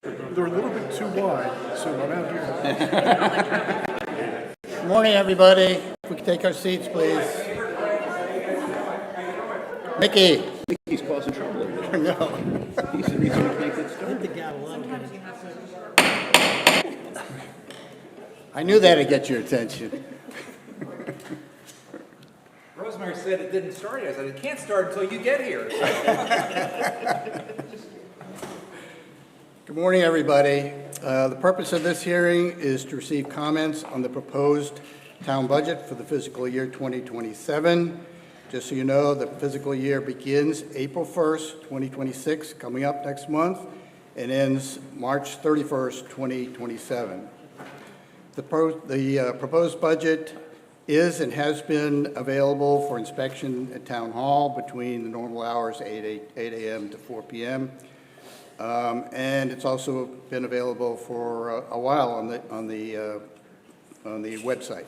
They're a little bit too wide, so I'm out here. Good morning, everybody. If we could take our seats, please. Mickey. He's causing trouble over there. No. He's the reason we can't get started. I knew that'd get your attention. Rosemary said it didn't start yet. I said, it can't start until you get here. Good morning, everybody. The purpose of this hearing is to receive comments on the proposed town budget for the fiscal year 2027. Just so you know, the fiscal year begins April 1st, 2026, coming up next month, and ends March 31st, 2027. The proposed budget is and has been available for inspection at Town Hall between the normal hours, 8 a.m. to 4 p.m. And it's also been available for a while on the website.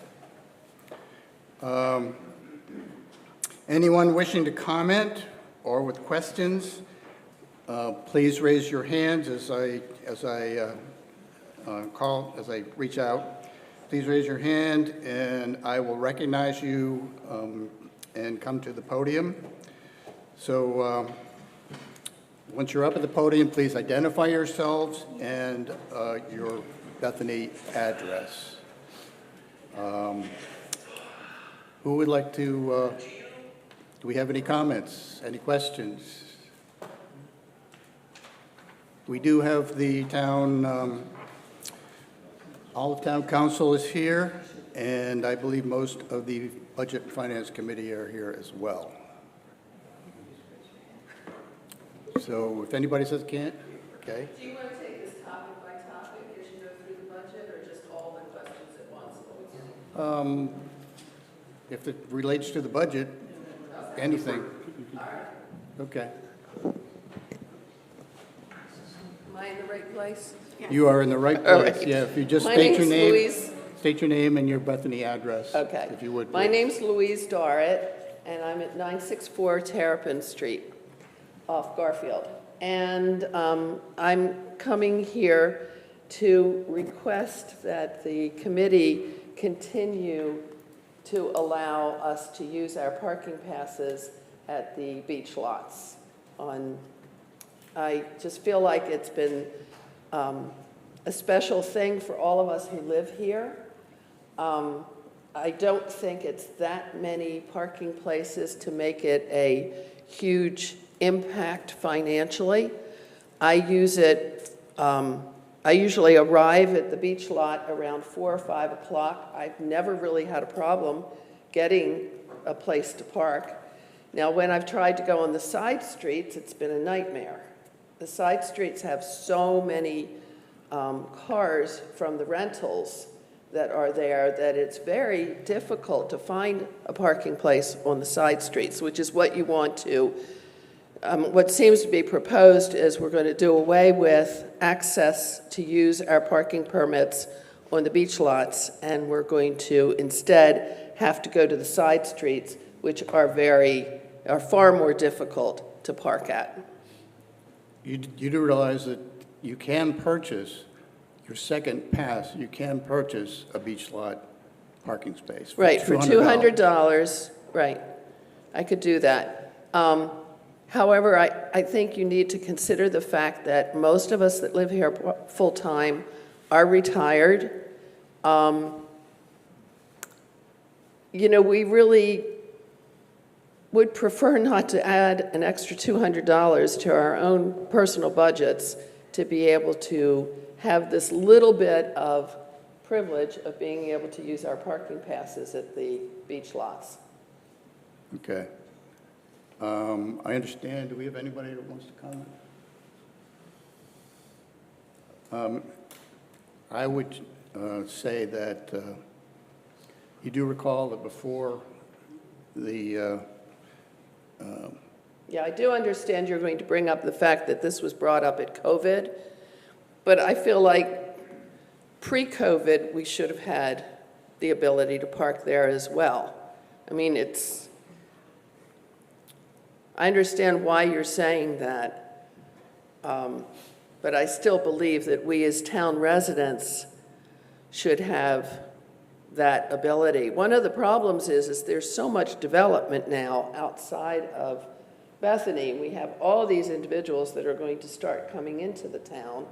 Anyone wishing to comment or with questions, please raise your hands as I reach out. Please raise your hand, and I will recognize you and come to the podium. So once you're up at the podium, please identify yourselves and your Bethany address. Who would like to, do we have any comments, any questions? We do have the town, all of town council is here, and I believe most of the Budget and Finance Committee are here as well. So if anybody says can't, okay. Do you want to take this topic by topic as you go through the budget, or just all the questions at once? If it relates to the budget, anything. Okay. Am I in the right place? You are in the right All place. right. Yeah, if you just My state your name's name. Louise. State your name and your Bethany address. Okay. If you would. My please. name's Louise Dorrit, and I'm at 964 Terrapin Street off Garfield. And I'm coming here to request that the committee continue to allow us to use our parking passes at the beach lots. I just feel like it's been a special thing for all of us who live here. I don't think it's that many parking places to make it a huge impact financially. I use it, I usually arrive at the beach lot around 4 or 5 o'clock. I've never really had a problem getting a place to park. Now, when I've tried to go on the side streets, it's been a nightmare. The side streets have so many cars from the rentals that are there that it's very difficult to find a parking place on the side streets, which is what you want to. What seems to be proposed is we're going to do away with access to use our parking permits on the beach lots, and we're going to instead have to go to the side streets, which are far more difficult to park at. You do realize that you can purchase your second pass, you can purchase a beach lot parking space. Right, for $200, right. I could do that. However, I think you need to consider the fact that most of us that live here full-time are retired. You know, we really would prefer not to add an extra $200 to our own personal budgets to be able to have this little bit of privilege of being able to use our parking passes at the beach lots. Okay. I understand. Do we have anybody that wants to comment? I would say that you do recall that before the Yeah, I do understand you're going to bring up the fact that this was brought up at COVID, but I feel like pre-COVID, we should have had the ability to park there as well. I mean, I understand why you're saying that, But I still believe that we as town residents should have that ability. One of the problems is there's so much development now outside of Bethany. We have all these individuals that are going to start coming into the town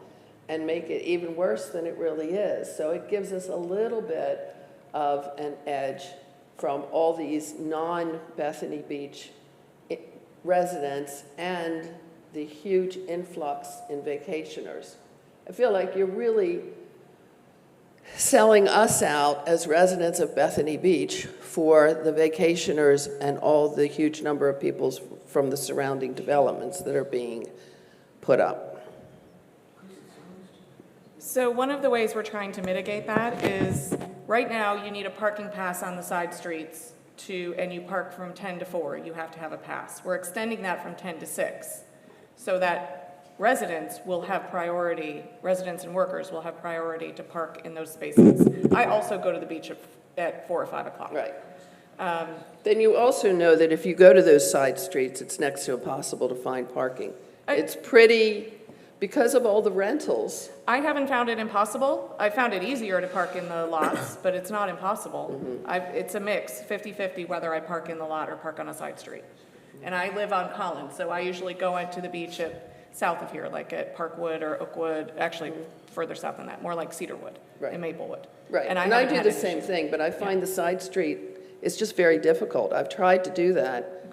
and make it even worse than it really is. So it gives us a little bit of an edge from all these non-Bethany Beach residents and the huge influx in vacationers. I feel like you're really selling us out as residents of Bethany Beach for the vacationers and all the huge number of people from the surrounding developments that are being put up. So one of the ways we're trying to mitigate that is, right now, you need a parking pass on the side streets and you park from 10 to 4, you have to have a pass. We're extending that from 10 to 6, so that residents will have priority, residents and workers will have priority to park in those spaces. I also go to the beach at 4 or 5 o'clock. Right. Then you also know that if you go to those side streets, it's next to impossible to find parking. It's pretty, because of all the rentals. I haven't found it impossible. I found it easier to park in the lots, but it's not impossible. It's a mix, 50-50, whether I park in the lot or park on a side street. And I live on Collins, so I usually go into the beach south of here, like at Parkwood or Oakwood, actually further south than that, more like Cedarwood Right. and Maplewood. Right, And and I I haven't do had the an same issue. thing, but I find the side street is just very difficult. I've tried to do that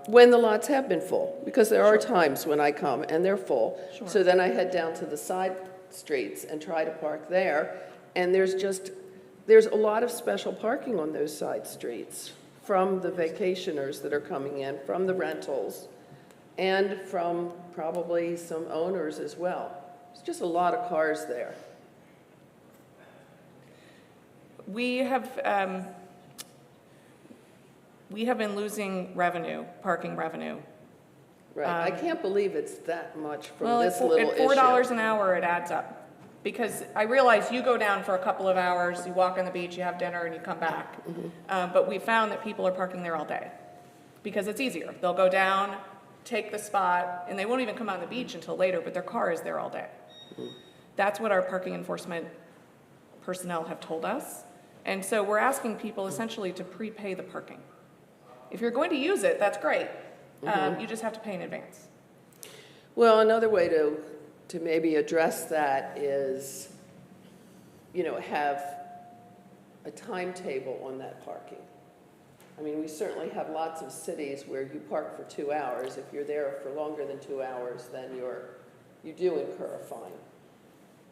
when the lots have been full, because there are times when I come and they're full. So then I head down to the side streets and try to park there, and there's a lot of special parking on those side streets from the vacationers that are coming in, from the rentals, and from probably some owners as well. There's just a lot of cars there. We have been losing revenue, parking revenue. Right, I can't believe it's that much from Well, this little at issue. $4 an hour, it adds up. Because I realize you go down for a couple of hours, you walk on the beach, you have dinner, and you come back. But we found that people are parking there all day because it's easier. They'll go down, take the spot, and they won't even come on the beach until later, but their car is there all day. That's what our parking enforcement personnel have told us. And so we're asking people essentially to prepay the parking. If you're going to use it, that's great. You just have to pay in advance. Well, another way to maybe address that is, have a timetable on that parking. I mean, we certainly have lots of cities where you park for 2 hours. If you're there for longer than 2 hours, then you do incur a fine.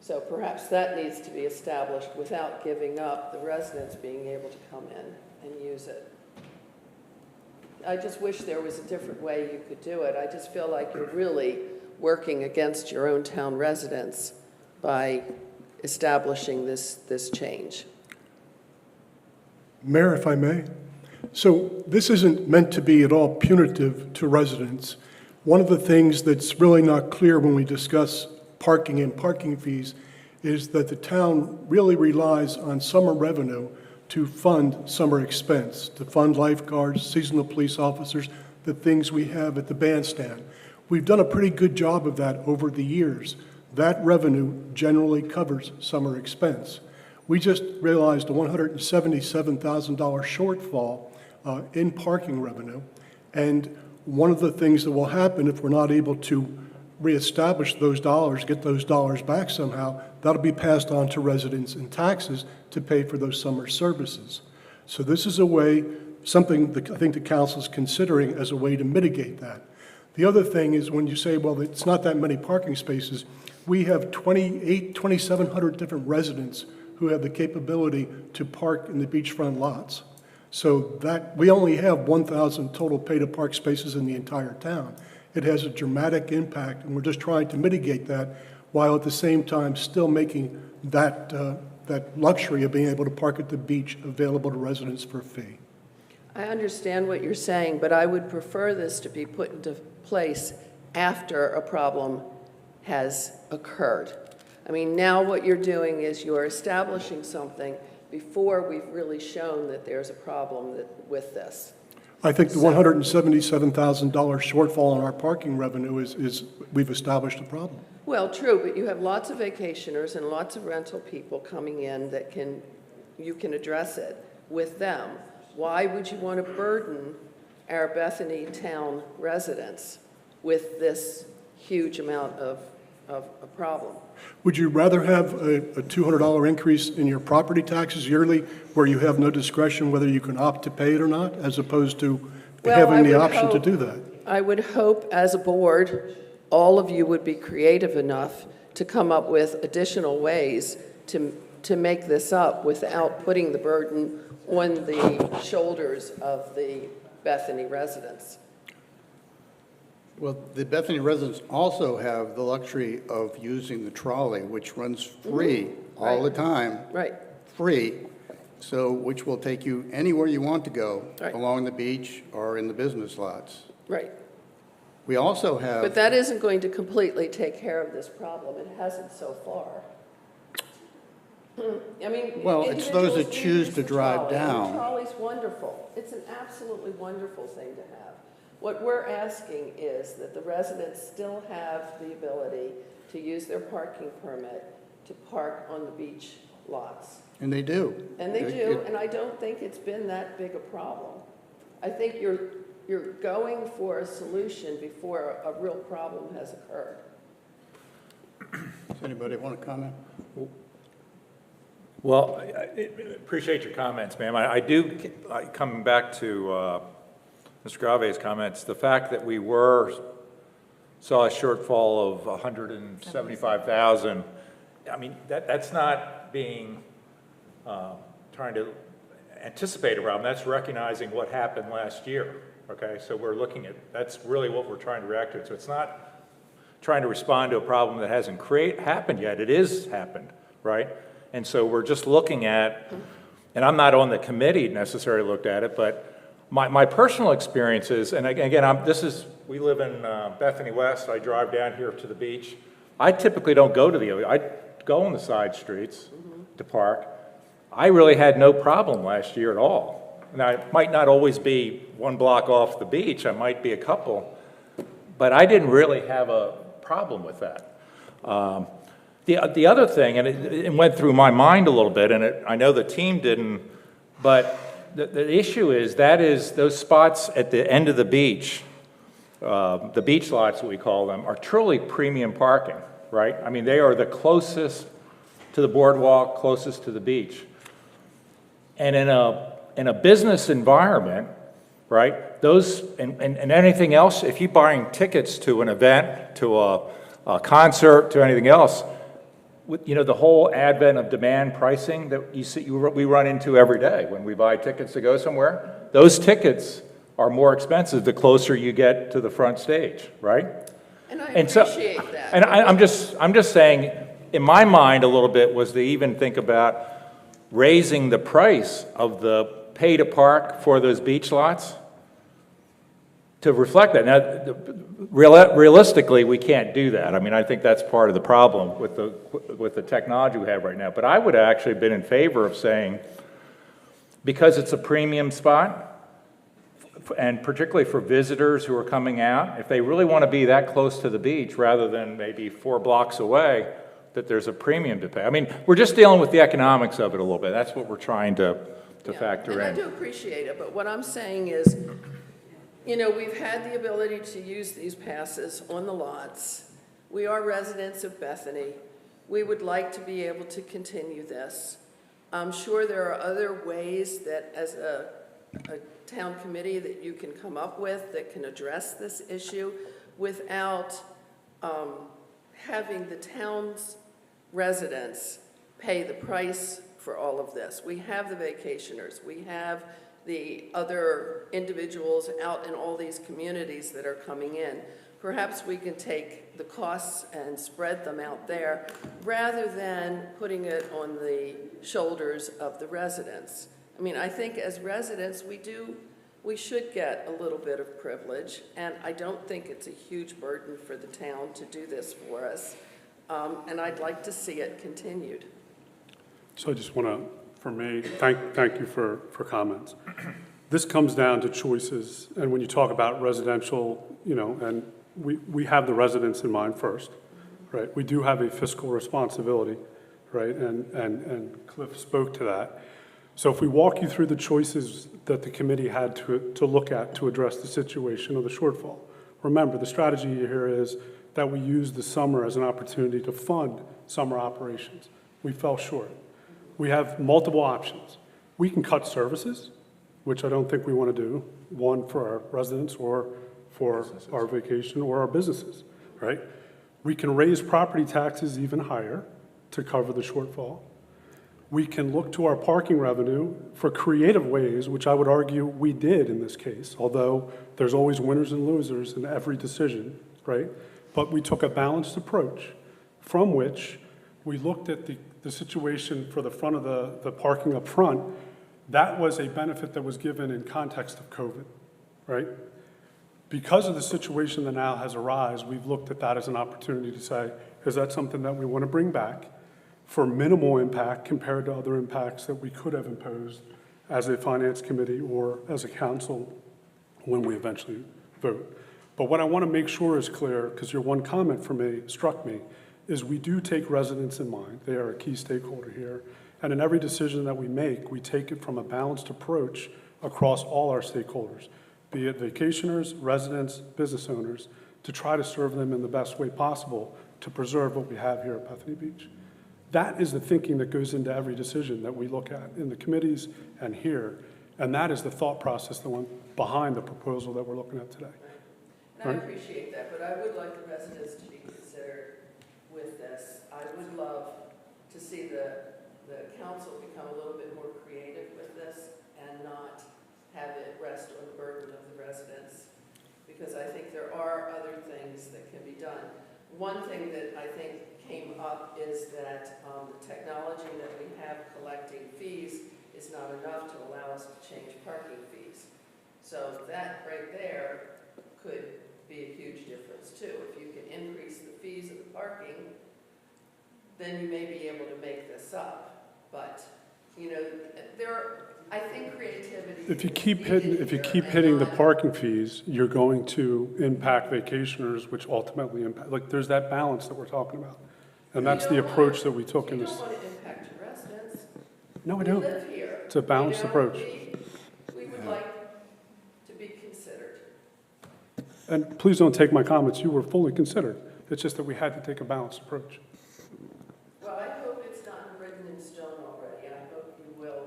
So perhaps that needs to be established without giving up the residents being able to come in and use it. I just wish there was a different way you could do it. I just feel like you're really working against your own town residents by establishing this change. Mayor, if I may. So this isn't meant to be at all punitive to residents. One of the things that's really not clear when we discuss parking and parking fees is that the town really relies on summer revenue to fund summer expense, to fund lifeguards, seasonal police officers, the things we have at the bandstand. We've done a pretty good job of that over the years. That revenue generally covers summer expense. We just realized a $177,000 shortfall in parking revenue, and one of the things that will happen if we're not able to reestablish those dollars, get those dollars back somehow, that'll be passed on to residents in taxes to pay for those summer services. So this is a way, something that I think the council is considering as a way to mitigate that. The other thing is when you say, well, it's not that many parking spaces, we have 2,700 different residents who have the capability to park in the beachfront lots. So that, we only have 1,000 total pay-to-park spaces in the entire town. It has a dramatic impact, and we're just trying to mitigate that while at the same time still making that luxury of being able to park at the beach available to residents for a fee. I understand what you're saying, but I would prefer this to be put into place after a problem has occurred. I mean, now what you're doing is you're establishing something before we've really shown that there's a problem with this. I think the $177,000 shortfall in our parking revenue is, we've established a problem. Well, true, but you have lots of vacationers and lots of rental people coming in that you can address it with them. Why would you want to burden our Bethany town residents with this huge amount of a problem? Would you rather have a $200 increase in your property taxes yearly where you have no discretion whether you can opt to pay it or not, as opposed to Well, having I the would option to hope- do that? I would hope as a board, all of you would be creative enough to come up with additional ways to make this up without putting the burden on the shoulders of the Bethany residents. Well, the Bethany residents also have the luxury of using the trolley, which runs free all the time, Right, free, so which will take you anywhere you want to go Right. along the beach or in the business lots. right. We also But have, that isn't going to completely take care of this problem. It hasn't so far. I mean. Well, it's those that individuals do choose use to the drive trolley, and down. The trolley's wonderful. It's an absolutely wonderful thing to have. What we're asking is that the residents still have the ability to use their parking permit to park on the beach lots. and they do. And they It- do, it- and I don't think it's been that big a problem. I think you're going for a solution before a real problem has occurred. Does anybody want to comment? Well, I appreciate your comments, ma'am. Coming back to Mr. Grave's comments, the fact that we saw a shortfall of 175,000, I mean, that's not being, trying to anticipate a problem. That's recognizing what happened last year, okay? So we're looking at, that's really what we're trying to react to. So it's not trying to respond to a problem that hasn't happened yet. It is happened, right? And so we're just looking at, and I'm not on the committee necessarily looked at it, but my personal experiences, and again, we live in Bethany West. I drive down here to the beach. I typically don't go to I go on the side streets to park. I really had no problem last year at all. Now, it might not always be one block off the beach. I might be a couple, but I didn't really have a problem with that. The other thing, and it went through my mind a little bit, and I know the team didn't, but the issue is those spots at the end of the beach lots, we call them, are truly premium parking, right? I mean, they are the closest to the boardwalk, closest to the beach. And in a business environment, right, those, and anything else, if you're buying tickets to an event, to a concert, to anything else, the whole advent of demand pricing that we run into every day when we buy tickets to go somewhere, those tickets are more expensive the closer you get to the front stage, right? And I And so- appreciate that. And I'm just saying, in my mind a little bit was to even think about raising the price of the pay to park for those beach lots to reflect that. Now, realistically, we can't do that. I mean, I think that's part of the problem with the technology we have right now. But I would actually have been in favor of saying, because it's a premium spot, and particularly for visitors who are coming out, if they really want to be that close to the beach rather than maybe 4 blocks away, that there's a premium to pay. I mean, we're just dealing with the economics of it a little bit. That's what we're trying to Yeah, factor and I in. do appreciate it, but what I'm saying is, we've had the ability to use these passes on the lots. We are residents of Bethany. We would like to be able to continue this. I'm sure there are other ways that as a town committee that you can come up with that can address this issue without having the town's residents pay the price for all of this. We have the vacationers, we have the other individuals out in all these communities that are coming in. Perhaps we can take the costs and spread them out there rather than putting it on the shoulders of the residents. I mean, I think as residents, we should get a little bit of privilege, and I don't think it's a huge burden for the town to do this for us. And I'd like to see it continued. So I just want to, for me, thank you for comments. This comes down to choices, and when you talk about residential, and we have the residents in mind first, right? We do have a fiscal responsibility, right? And Cliff spoke to that. So if we walk you through the choices that the committee had to look at to address the situation of the shortfall, remember, the strategy here is that we use the summer as an opportunity to fund summer operations. We fell short. We have multiple options. We can cut services, which I don't think we want to do, one for our residents or for our vacation or our businesses, right? We can raise property taxes even higher to cover the shortfall. We can look to our parking revenue for creative ways, which I would argue we did in this case, although there's always winners and losers in every decision, right? But we took a balanced approach from which we looked at the situation for the front of the parking up front. That was a benefit that was given in context of COVID, right? Because of the situation that now has arisen, we've looked at that as an opportunity to say, is that something that we want to bring back for minimal impact compared to other impacts that we could have imposed as a finance committee or as a council when we eventually vote. But what I want to make sure is clear, because your one comment for me struck me, is we do take residents in mind. They are a key stakeholder here. And in every decision that we make, we take it from a balanced approach across all our stakeholders, be it vacationers, residents, business owners, to try to serve them in the best way possible to preserve what we have here at Bethany Beach. That is the thinking that goes into every decision that we look at in the committees and here. And that is the thought process that went behind the proposal that we're looking at today. And I appreciate that, but I would like the residents to be considered with this. I would love to see the council become a little bit more creative with this and not have it rest on the burden of the residents, because I think there are other things that can be done. One thing that I think came up is that the technology that we have collecting fees is not enough to allow us to change parking fees. So that right there could be a huge difference too. If you can increase the fees of the parking, then you may be able to make this up. But, I think creativity. If you keep hitting the parking fees, you're going to impact vacationers, which ultimately impact, there's that balance that we're talking about. And that's the approach that we took in this. You don't want to impact your residents. No, I We don't. live here. It's a balanced approach. We would like to be considered. And please don't take my comments, you were fully considered. It's just that we had to take a balanced approach. Well, I hope it's not written in stone already. I hope you will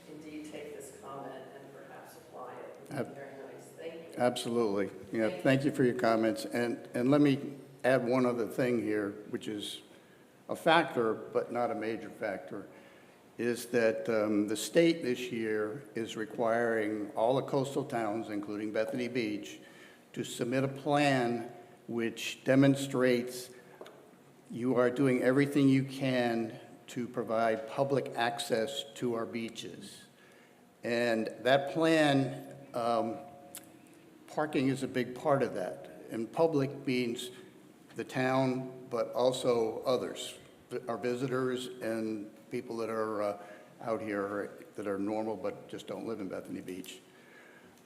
indeed take this comment and perhaps apply it. It would be very nice. Thank you. Absolutely. Yeah, thank you for your comments. And let me add one other thing here, which is a factor, but not a major factor, is that the state this year is requiring all the coastal towns, including Bethany Beach, to submit a plan which demonstrates you are doing everything you can to provide public access to our beaches. And that plan, parking is a big part of that. And public means the town, but also others, our visitors and people that are out here that are normal but just don't live in Bethany Beach.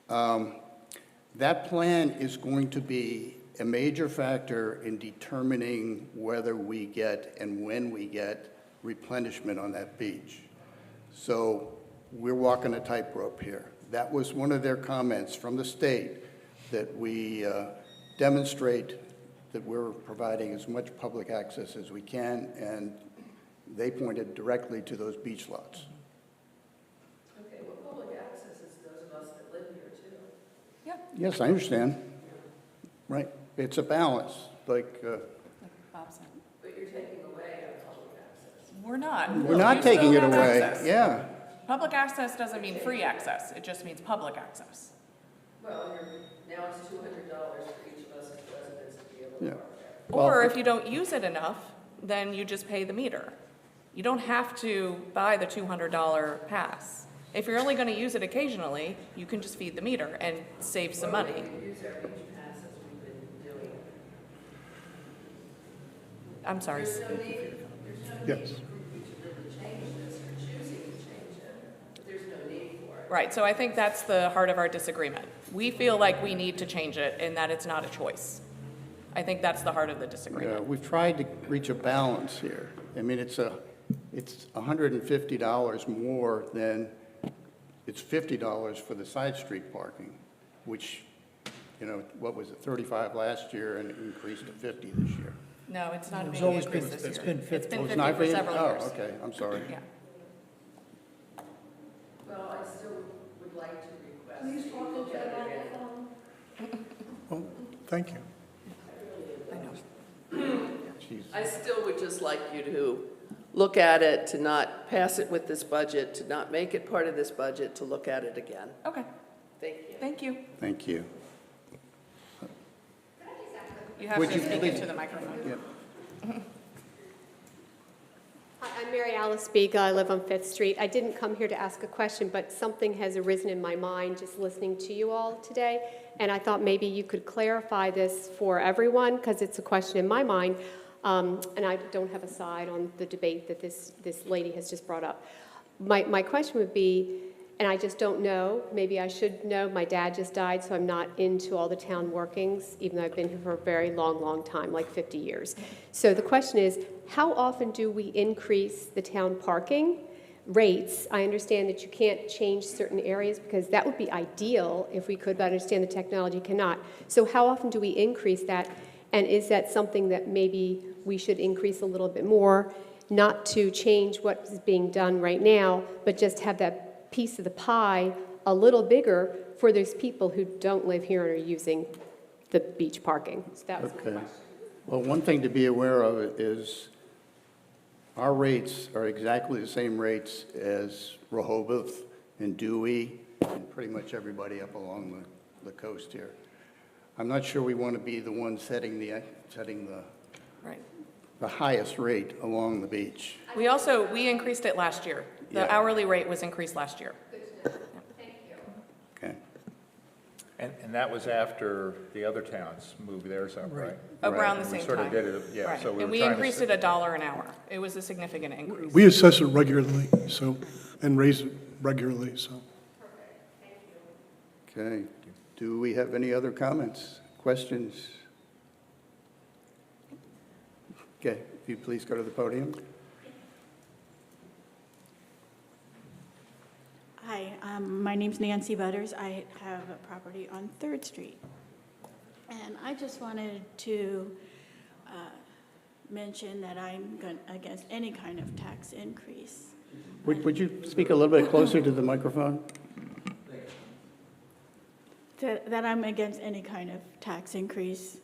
That plan is going to be a major factor in determining whether we get and when we get replenishment on that beach. So we're walking a tightrope here. That was one of their comments from the state, that we demonstrate that we're providing as much public access as we can, and they pointed directly to those beach lots. Okay, well, public access is those of us that live here too. Yeah. Yes, I understand. Right. It's a balance, like, Like Bob said. But you're taking away our public access. We're not. we're not You still taking it have away. access. Yeah. Public access doesn't mean free access, it just means public access. Well, now it's $200 for each of us as residents to be able to Yeah. park there. Or if you don't use it enough, then you just pay the meter. You don't have to buy the $200 pass. If you're only going to use it occasionally, you can just feed the meter and save some money. We use our beach pass as we've been doing. I'm sorry. There's no need Yes. for you to really change this or choosing to change it, but there's no need for it. Right, so I think that's the heart of our disagreement. We feel like we need to change it and that it's not a choice. I think that's the heart of the disagreement. We've tried to reach a balance here. I mean, it's $150 more than, it's $50 for the side street parking, which, you know, what was it, 35 last year and it increased to 50 this year. No, it's not It's being always increased been- this it's year. been It's 50. been Oh, it's 50 not for being- several years. Oh, okay, I'm sorry. Yeah. Well, I still would like to request. Please talk into the microphone. Well, thank you. Jeez. I still would just like you to look at it, to not pass it with this budget, to not make it part of this budget, to look at it again. Okay, Thank you. thank you. Thank you. You have Would to you speak please- into the microphone. Yep. Hi, I'm Mary Alice Biga. I live on Fifth Street. I didn't come here to ask a question, but something has arisen in my mind just listening to you all today, and I thought maybe you could clarify this for everyone, because it's a question in my mind, and I don't have a side on the debate that this lady has just brought up. My question would be, and I just don't know, maybe I should know, my dad just died, so I'm not into all the town workings, even though I've been here for a very long, long time, like 50 years. So the question is, how often do we increase the town parking rates? I understand that you can't change certain areas because that would be ideal if we could, but I understand the technology cannot. So how often do we increase that? And is that something that maybe we should increase a little bit more, not to change what is being done right now, but just have that piece of the pie a little bigger for those people who don't live here and are using the beach parking? So that was my Okay. question. Well, one thing to be aware of is our rates are exactly the same rates as Rehoboth and Dewey and pretty much everybody up along the coast here. I'm not sure we want to be the ones setting the Right. highest rate along the beach. We increased it last year. The Yeah. hourly rate was increased last year. Okay. And that was after the other towns moved theirs up, right? Around the And we same sort of time. did it, yeah, Right. so we And were we trying to. increased it $1 an hour. It was a significant increase. We assess it regularly, so, and raise it regularly, so. Okay. Do we have any other comments, questions? Okay, if you please go to the podium. Hi, my name's Nancy Butters. I have a property on Third Street. And I just wanted to mention that I'm against any kind of tax increase. Would you speak a little bit closer to the microphone? That I'm against any kind of tax increase,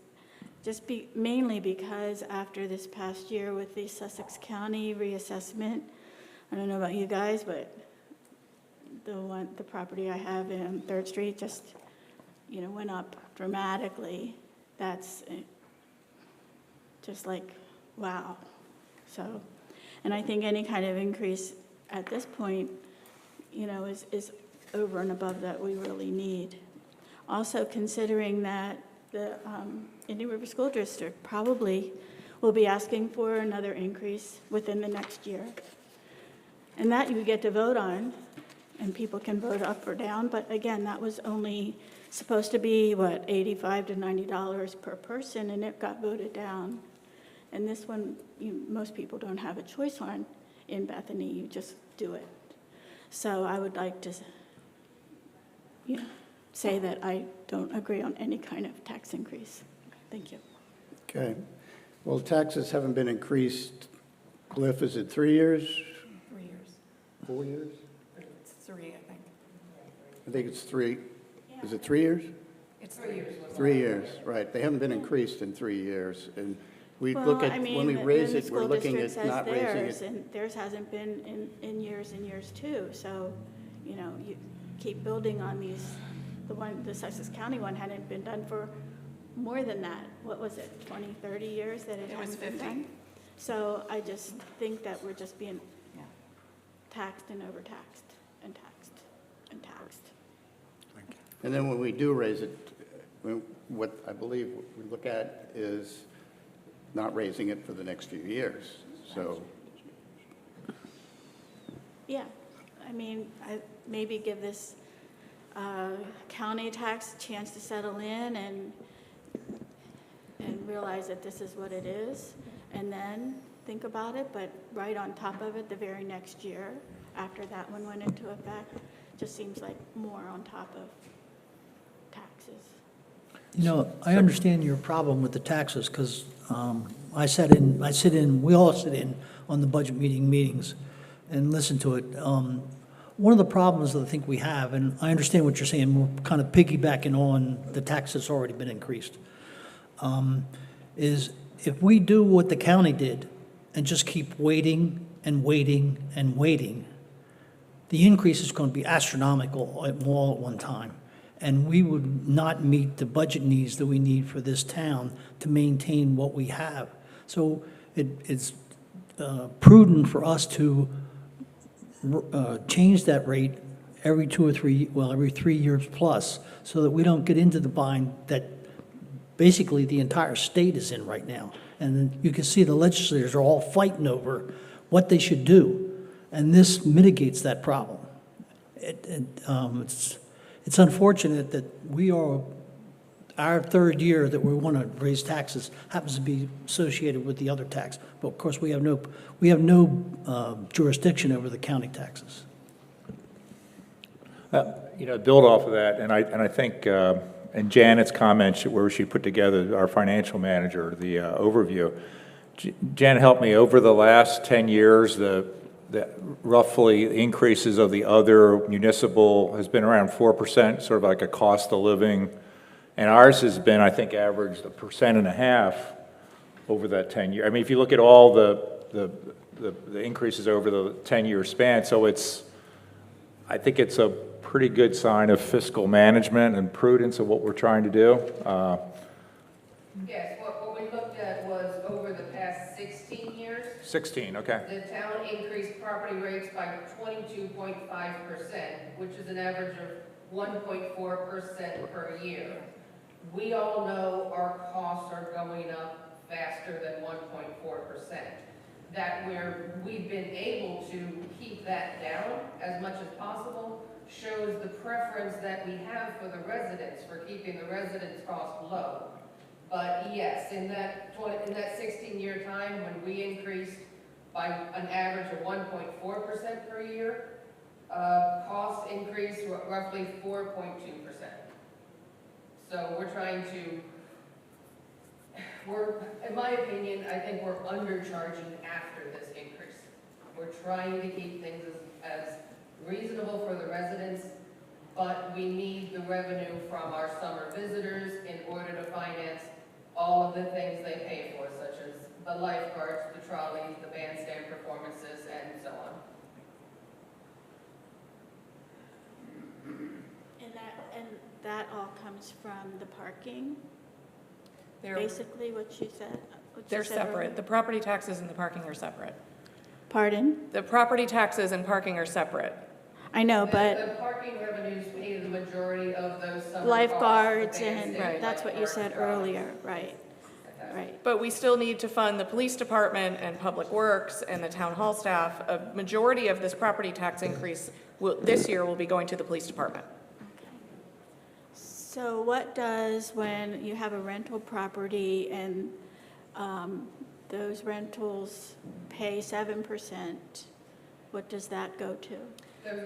mainly because after this past year with the Sussex County reassessment, I don't know about you guys, but the property I have in Third Street just, went up dramatically. That's just like, wow. So, and I think any kind of increase at this point, is over and above that we really need. Also considering that the Indian River School District probably will be asking for another increase within the next year. And that you get to vote on, and people can vote up or down, but again, that was only supposed to be, $85 to $90 per person, and it got voted down. And this one, most people don't have a choice on in Bethany, you just do it. So I would like to, say that I don't agree on any kind of tax increase. Thank you. Okay. Well, taxes haven't been increased. Cliff, is it 3 years? 3 years. 4 years? It's 3, I think. I think it's 3. Is it 3 years? It's 3 years. 3 years, right. They haven't been increased in 3 years. And we look Well, at, I mean, when we the- raise then it, we're looking The at school not district raising says theirs, it. and theirs hasn't been in years and years too. So, you keep building on these. The Sussex County one hadn't been done for more than that. What was it, 20, 30 years that it It was hadn't been 50. done? So I just think that we're just being taxed and overtaxed and taxed and taxed. And then when we do raise it, what I believe we look at is not raising it for the next few years. So, Yeah, I mean, maybe give this county tax a chance to settle in and realize that this is what it is, and then think about it, but right on top of it the very next year, after that one went into effect, just seems like more on top of taxes. You know, I understand your problem with the taxes, because we all sit in on the budget meetings and listen to it. One of the problems that I think we have, and I understand what you're saying, we're kind of piggybacking on the tax that's already been increased, is if we do what the county did and just keep waiting and waiting and waiting, the increase is going to be astronomical all at one time. And we would not meet the budget needs that we need for this town to maintain what we have. So it's prudent for us to change that rate every 3 years plus, so that we don't get into the bind that basically the entire state is in right now. And you can see the legislators are all fighting over what they should do, and this mitigates that problem. It's unfortunate that our third year that we want to raise taxes happens to be associated with the other tax. But of course, we have no jurisdiction over the county taxes. You know, build off of that, and I think, and Janet's comments where she put together, our financial manager, the overview. Janet helped me over the last 10 years, the roughly increases of the other municipal has been around 4%, sort of like a cost of living. And ours has been, I think, averaged 1.5% over that 10-year. I mean, if you look at all the increases over the 10-year span, so I think it's a pretty good sign of fiscal management and prudence of what we're trying to do. Yes, what we looked at was over the past 16 years, 16, okay. the town increased property rates by 22.5%, which is an average of 1.4% per year. We all know our costs are going up faster than 1.4%. That we've been able to keep that down as much as possible shows the preference that we have for the residents, for keeping the residents' costs low. But yes, in that 16-year time when we increased by an average of 1.4% per year, costs increased roughly 4.2%. So we're trying to, in my opinion, I think we're undercharging after this increase. We're trying to keep things as reasonable for the residents, but we need the revenue from our summer visitors in order to finance all of the things they pay for, such as the lifeguards, the trolleys, the bandstand performances, and so on. And that all comes from the parking, They're, basically what you said? they're separate. The property taxes and the parking are separate. Pardon? The property taxes and parking are separate. I know, The but parking revenues pay the majority of those summer lifeguards costs, the and, bandstand that's what you said lifeguards, earlier, right, right. But we still need to fund the police department and public works and the town hall staff. A majority of this property tax increase this year will be going to the police department. So what does, when you have a rental property and those rentals pay 7%, what does that go to? Those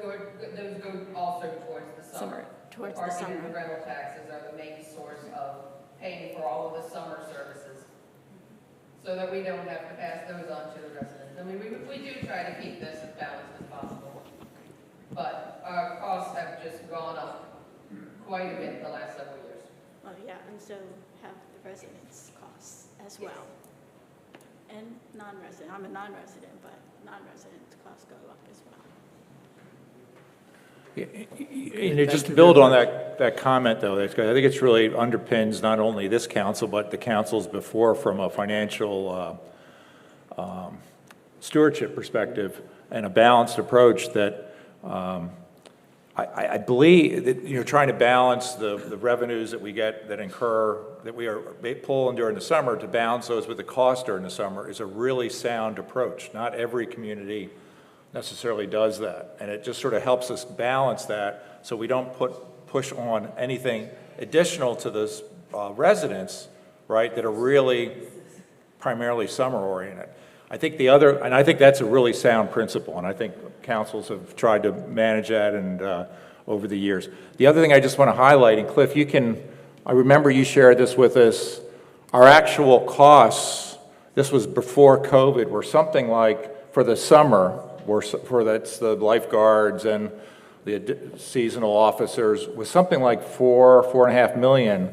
go also towards the summer. Towards the Parking summer. and the rental taxes are the main source of paying for all of the summer services, so that we don't have to pass those on to the residents. I mean, we do try to keep this as balanced as possible, but our costs have just gone up quite a bit in the last several years. Oh, yeah, and so have the residents' costs as well. And non-resident, I'm a non-resident, but non-residents' costs go up as well. And just to build on that comment, though, I think it's really underpins not only this council, but the councils before from a financial stewardship perspective and a balanced approach that I believe that you're trying to balance the revenues that we get that we are pulling during the summer to balance those with the cost during the summer is a really sound approach. Not every community necessarily does that. And it just sort of helps us balance that so we don't push on anything additional to those residents, right, that are really primarily summer-oriented. I think and I think that's a really sound principle, and I think councils have tried to manage that and over the years. The other thing I just want to highlight, and Cliff, I remember you shared this with us, our actual costs, this was before COVID, were something like, for the summer, that's the lifeguards and the seasonal officers, was something like $4.5 million,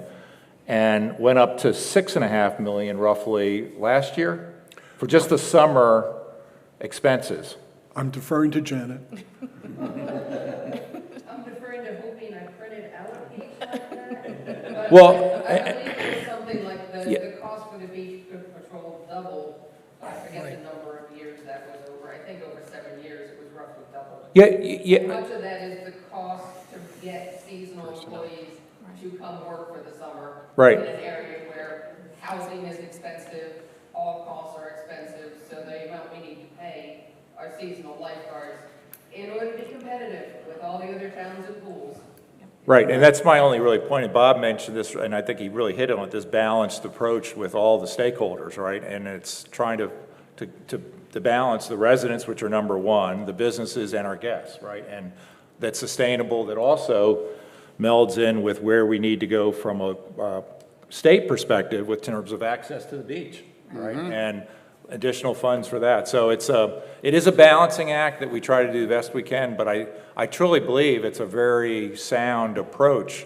and went up to $6.5 million roughly last year for just the summer expenses. I'm deferring to Janet. I'm deferring to hoping I printed out a page like that. Well, I believe it was something like yeah. the cost for the beach patrol doubled. I forget the number of years that was over. I think over 7 years, it was roughly doubled. Yeah. Much of that is the cost to get seasonal employees to come work for the summer. Right. In an area where housing is expensive, all costs are expensive, so the amount we need to pay our seasonal lifeguards in order to be competitive with all the other towns and pools. Right, and that's my only really point, and Bob mentioned this, and I think he really hit on it, this balanced approach with all the stakeholders, right? And it's trying to balance the residents, which are number one, the businesses and our guests, right? And that's sustainable, that also melds in with where we need to go from a state perspective with terms of access to the beach, right? And additional funds for that. So it is a balancing act that we try to do the best we can, but I truly believe it's a very sound approach.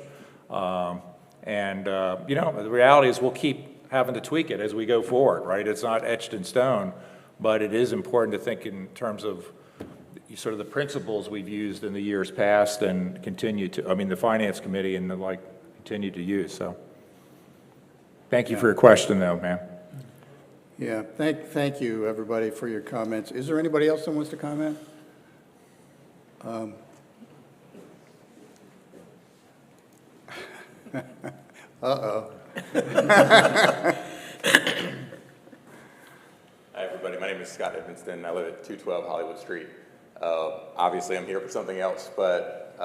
The reality is we'll keep having to tweak it as we go forward, right? It's not etched in stone, but it is important to think in terms of sort of the principles we've used in the years past and continue to, the Finance Committee and the like continue to use, so. Thank you for your question, though, ma'am. Yeah, thank you, everybody, for your comments. Is there anybody else that wants to comment? Uh-oh. Hi, everybody. My name is Scott Edmonston. I live at 212 Hollywood Street. Obviously, I'm here for something else, but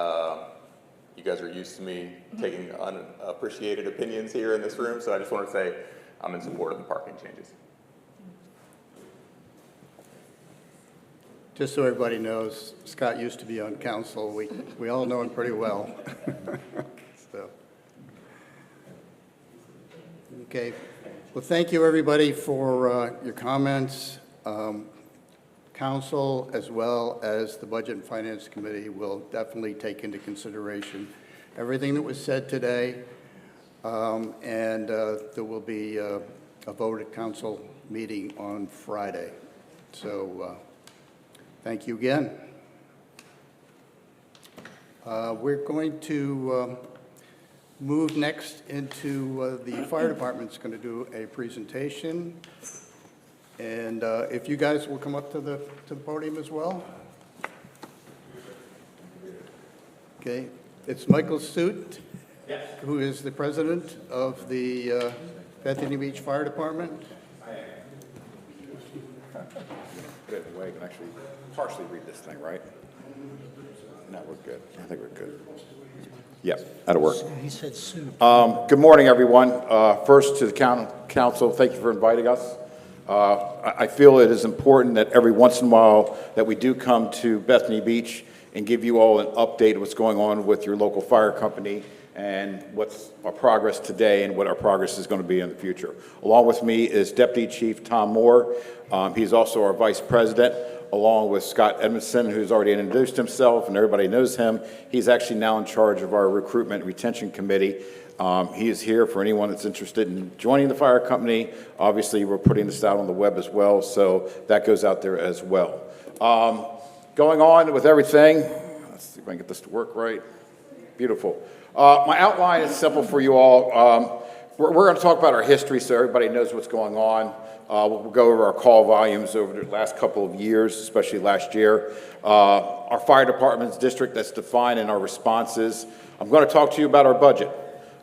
you guys are used to me taking unappreciated opinions here in this room, so I just want to say I'm in support of the parking changes. Just so everybody knows, Scott used to be on council. We all know him pretty well. So, okay. Well, thank you, everybody, for your comments. Council, as well as the Budget and Finance Committee, will definitely take into consideration everything that was said today. And there will be a vote at council meeting on Friday. So thank you again. We're going to move next into the fire department's going to do a presentation. And if you guys will come up to the podium as well. Okay, it's Michael Suit, who is the president of the Bethany Beach Fire Department. Put it away, I can actually partially read this thing, right? No, we're good. I think we're good. Yeah, that'll work. He said soon. Good morning, everyone. First, to the council, thank you for inviting us. I feel it is important that every once in a while that we do come to Bethany Beach and give you all an update of what's going on with your local fire company and what's our progress today and what our progress is going to be in the future. Along with me is Deputy Chief Tom Moore. He's also our Vice President, along with Scott Edmondson, who's already introduced himself and everybody knows him. He's actually now in charge of our Recruitment and Retention Committee. He is here for anyone that's interested in joining the fire company. Obviously, we're putting this out on the web as well, so that goes out there as well. Going on with everything, let's see if I can get this to work right. Beautiful. My outline is simple for you all. We're going to talk about our history so everybody knows what's going on. We'll go over our call volumes over the last couple of years, especially last year. Our fire department's district that's defined in our responses. I'm going to talk to you about our budget.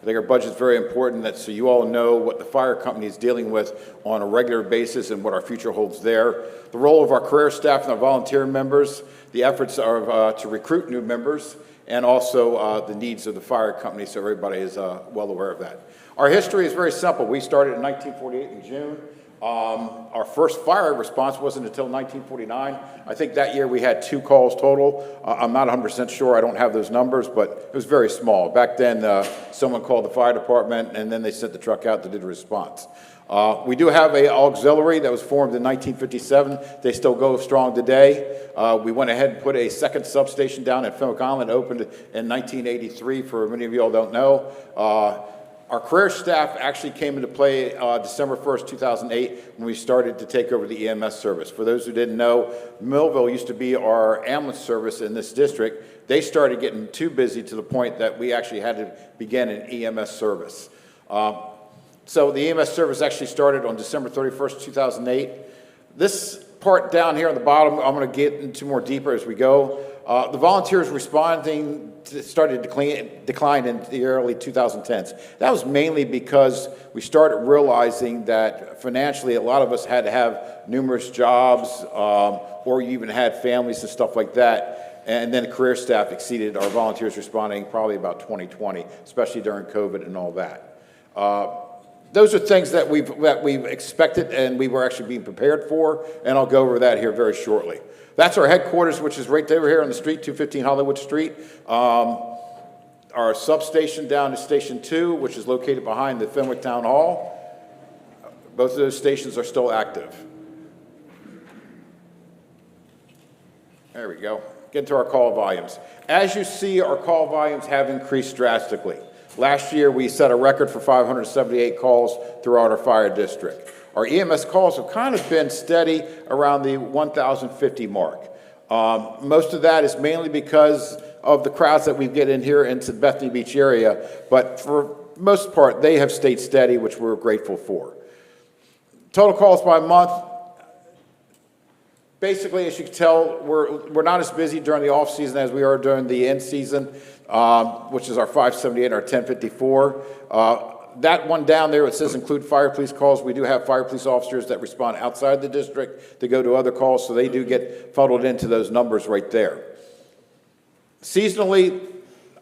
I think our budget's very important, that so you all know what the fire company is dealing with on a regular basis and what our future holds there. The role of our career staff and our volunteer members, the efforts are to recruit new members, and also the needs of the fire company, so everybody is well aware of that. Our history is very simple. We started in 1948 in June. Our first fire response wasn't until 1949. I think that year we had 2 calls total. I'm not 100% sure. I don't have those numbers, but it was very small. Back then, someone called the fire department, and then they sent the truck out that did a response. We do have an auxiliary that was formed in 1957. They still go strong today. We went ahead and put a second substation down at Fenwick Island, opened in 1983, for many of you all don't know. Our career staff actually came into play December 1st, 2008, when we started to take over the EMS service. For those who didn't know, Millville used to be our ambulance service in this district. They started getting too busy to the point that we actually had to begin an EMS service. So the EMS service actually started on December 31st, 2008. This part down here on the bottom, I'm going to get into more deeper as we go. The volunteers responding started to decline in the early 2010s. That was mainly because we started realizing that financially a lot of us had to have numerous jobs, or you even had families and stuff like that. And then the career staff exceeded our volunteers responding probably about 2020, especially during COVID and all that. Those are things that we've expected and we were actually being prepared for, and I'll go over that here very shortly. That's our headquarters, which is right over here on the street, 215 Hollywood Street. Our substation down to Station 2, which is located behind the Fenwick Town Hall. Both of those stations are still active. There we go. Get to our call volumes. As you see, our call volumes have increased drastically. Last year, we set a record for 578 calls throughout our fire district. Our EMS calls have kind of been steady around the 1,050 mark. Most of that is mainly because of the crowds that we get in here into the Bethany Beach area, but for most part, they have stayed steady, which we're grateful for. Total calls by month. Basically, as you can tell, we're not as busy during the off-season as we are during the in-season, which is our 578 and our 1054. That one down there, it says include fire police calls. We do have fire police officers that respond outside the district to go to other calls, so they do get funneled into those numbers right there. Seasonally,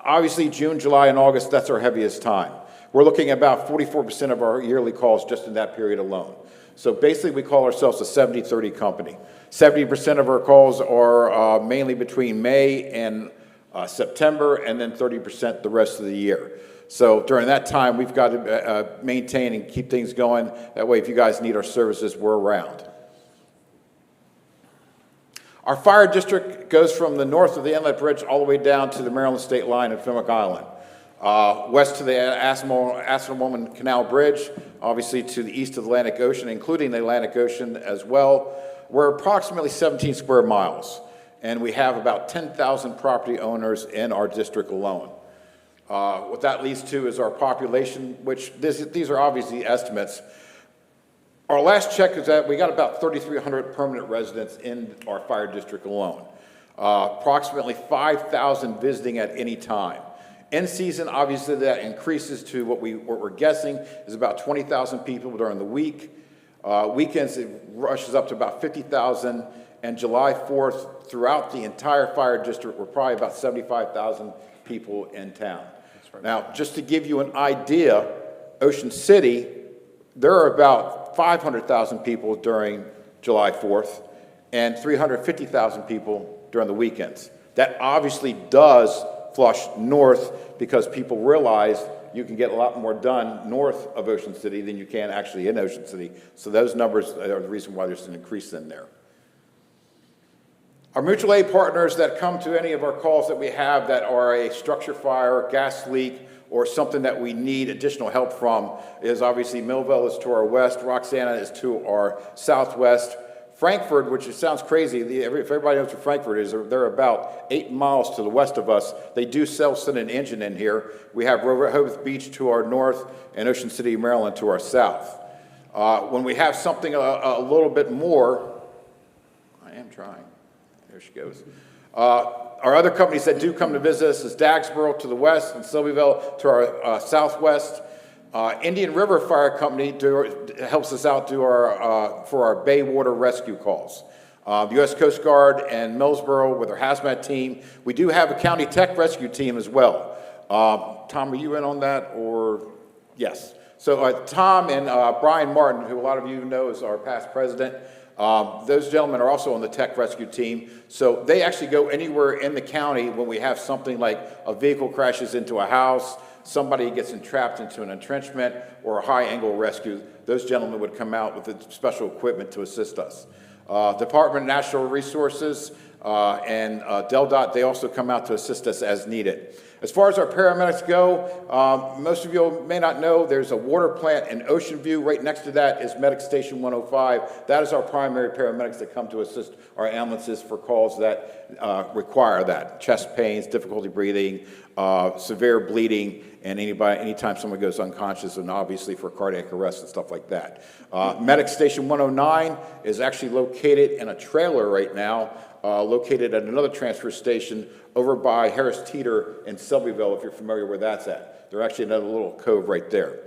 obviously June, July, and August, that's our heaviest time. We're looking at about 44% of our yearly calls just in that period alone. So basically, we call ourselves a 70-30 company. 70% of our calls are mainly between May and September, and then 30% the rest of the year. So during that time, we've got to maintain and keep things going. That way, if you guys need our services, we're around. Our fire district goes from the north of the Inlet Bridge all the way down to the Maryland state line at Fenwick Island. West to the Assateague Canal Bridge, obviously to the east of the Atlantic Ocean, including the Atlantic Ocean as well. We're approximately 17 square miles, and we have about 10,000 property owners in our district alone. What that leads to is our population, which these are obviously estimates. Our last check is that we got about 3,300 permanent residents in our fire district alone. Approximately 5,000 visiting at any time. In season, obviously that increases to what we're guessing is about 20,000 people during the week. Weekends, it rushes up to about 50,000. And July 4th, throughout the entire fire district, we're probably about 75,000 people in town. Right. Now, just to give you an idea, Ocean City, there are about 500,000 people during July 4th and 350,000 people during the weekends. That obviously does flush north because people realize you can get a lot more done north of Ocean City than you can actually in Ocean City. So those numbers are the reason why there's an increase in there. Our mutual aid partners that come to any of our calls that we have that are a structure fire, gas leak, or something that we need additional help from is obviously Millville is to our west, Roxana is to our southwest. Frankfort, which sounds crazy, if everybody knows where Frankfort is, they're about 8 miles to the west of us. They do send an engine in here. We have Rehoboth Beach to our north and Ocean City, Maryland to our south. When we have something a little bit more, I am trying. There she goes. Our other companies that do come to visit us is Dagsboro to the west and Sylvieville to our southwest. Indian River Fire Company helps us out for our Bay Water rescue calls. The U.S. Coast Guard and Millsboro with our hazmat team. We do have a county tech rescue team as well. Tom, are you in on that, or? Yes. So Tom and Brian Martin, who a lot of you know is our past president, those gentlemen are also on the tech rescue team. So they actually go anywhere in the county when we have something like a vehicle crashes into a house, somebody gets entrapped into an entrenchment, or a high-angle rescue. Those gentlemen would come out with the special equipment to assist us. Department of Natural Resources and DelDOT, they also come out to assist us as needed. As far as our paramedics go, most of you may not know there's a water plant in Ocean View. Right next to that is Medic Station 105. That is our primary paramedics that come to assist our ambulances for calls that require that. Chest pains, difficulty breathing, severe bleeding, and anytime someone goes unconscious, and obviously for cardiac arrest and stuff like that. Medic Station 109 is actually located in a trailer right now, located at another transfer station over by Harris Teeter in Sylvieville, if you're familiar where that's at. They're actually in a little cove right there.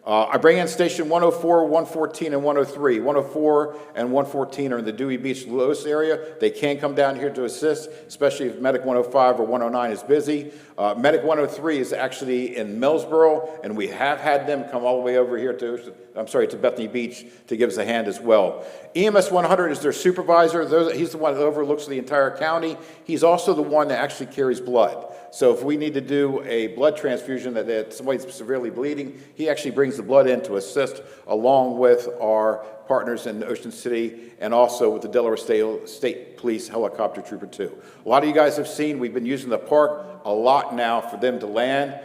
I bring in Station 104, 114, and 103. 104 and 114 are in the Dewey Beach, Lewis area. They can come down here to assist, especially if Medic 105 or 109 is busy. Medic 103 is actually in Millsboro, and we have had them come all the way over here to Bethany Beach to give us a hand as well. EMS 100 is their supervisor. He's the one that overlooks the entire county. He's also the one that actually carries blood. So if we need to do a blood transfusion that somebody's severely bleeding, he actually brings the blood in to assist, along with our partners in Ocean City and also with the Delaware State Police Helicopter Trooper 2. A lot of you guys have seen, we've been using the park a lot now for them to land.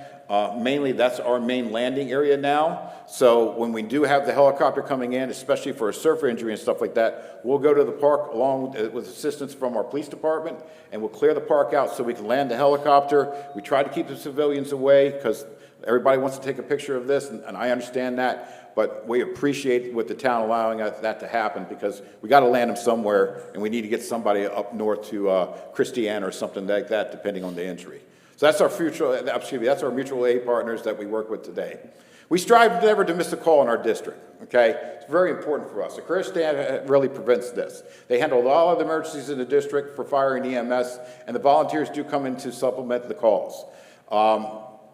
Mainly, that's our main landing area now. So when we do have the helicopter coming in, especially for a surfer injury and stuff like that, we'll go to the park along with assistance from our police department, and we'll clear the park out so we can land the helicopter. We try to keep the civilians away because everybody wants to take a picture of this, and I understand that, but we appreciate with the town allowing that to happen because we got to land them somewhere, and we need to get somebody up north to Christiana or something like that, depending on the injury. So that's that's our mutual aid partners that we work with today. We strive never to miss a call in our district, okay? It's very important for us. The career stand really prevents this. They handle all of the emergencies in the district for fire and EMS, and the volunteers do come in to supplement the calls.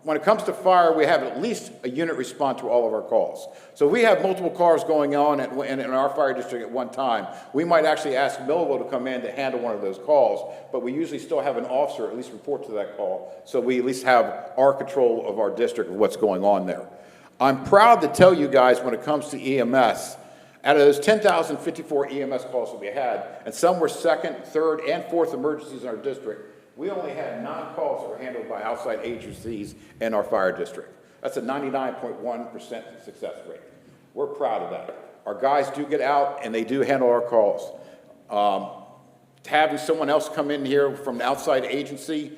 When it comes to fire, we have at least a unit respond to all of our calls. So we have multiple cars going on in our fire district at one time. We might actually ask Millville to come in to handle one of those calls, but we usually still have an officer at least report to that call, so we at least have our control of our district of what's going on there. I'm proud to tell you guys when it comes to EMS, out of those 10,054 EMS calls that we had, and some were second, third, and fourth emergencies in our district, we only had 9 calls that were handled by outside agencies in our fire district. That's a 99.1% success rate. We're proud of that. Our guys do get out and they do handle our calls. Having someone else come in here from the outside agency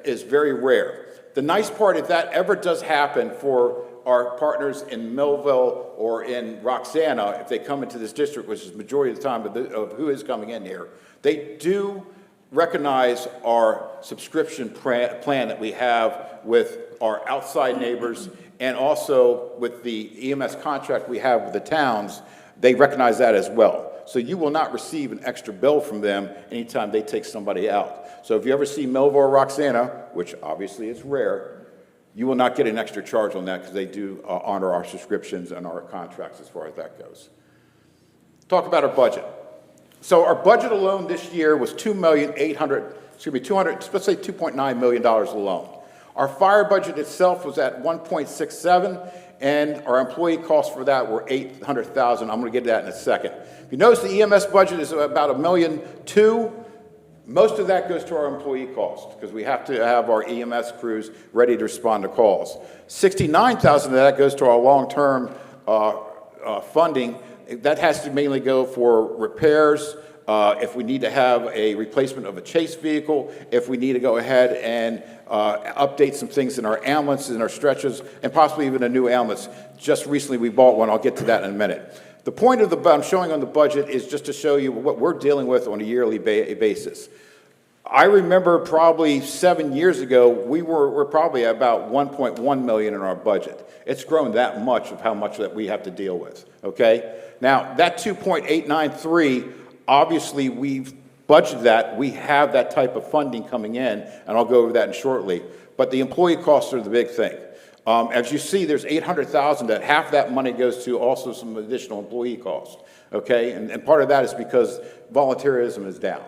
is very rare. The nice part, if that ever does happen for our partners in Millville or in Roxana, if they come into this district, which is the majority of the time of who is coming in here, they do recognize our subscription plan that we have with our outside neighbors and also with the EMS contract we have with the towns. They recognize that as well. So you will not receive an extra bill from them anytime they take somebody out. So if you ever see Millville or Roxana, which obviously is rare, you will not get an extra charge on that because they do honor our subscriptions and our contracts as far as that goes. Talk about our budget. So our budget alone this year was $2.9 million alone. Our fire budget itself was at 1.67, and our employee costs for that were $800,000. I'm going to get to that in a second. If you notice, the EMS budget is about $1.2 million. Most of that goes to our employee costs because we have to have our EMS crews ready to respond to calls. $69,000 of that goes to our long-term funding. That has to mainly go for repairs, if we need to have a replacement of a chase vehicle, if we need to go ahead and update some things in our ambulances and our stretchers, and possibly even a new ambulance. Just recently we bought one. I'll get to that in a minute. The point of I'm showing on the budget is just to show you what we're dealing with on a yearly basis. I remember probably 7 years ago, we're probably about 1.1 million in our budget. It's grown that much of how much that we have to deal with, okay? Now, that 2.893, obviously we've budgeted that. We have that type of funding coming in, and I'll go over that shortly. But the employee costs are the big thing. As you see, there's 800,000 that half that money goes to also some additional employee costs, okay? And part of that is because volunteerism is down.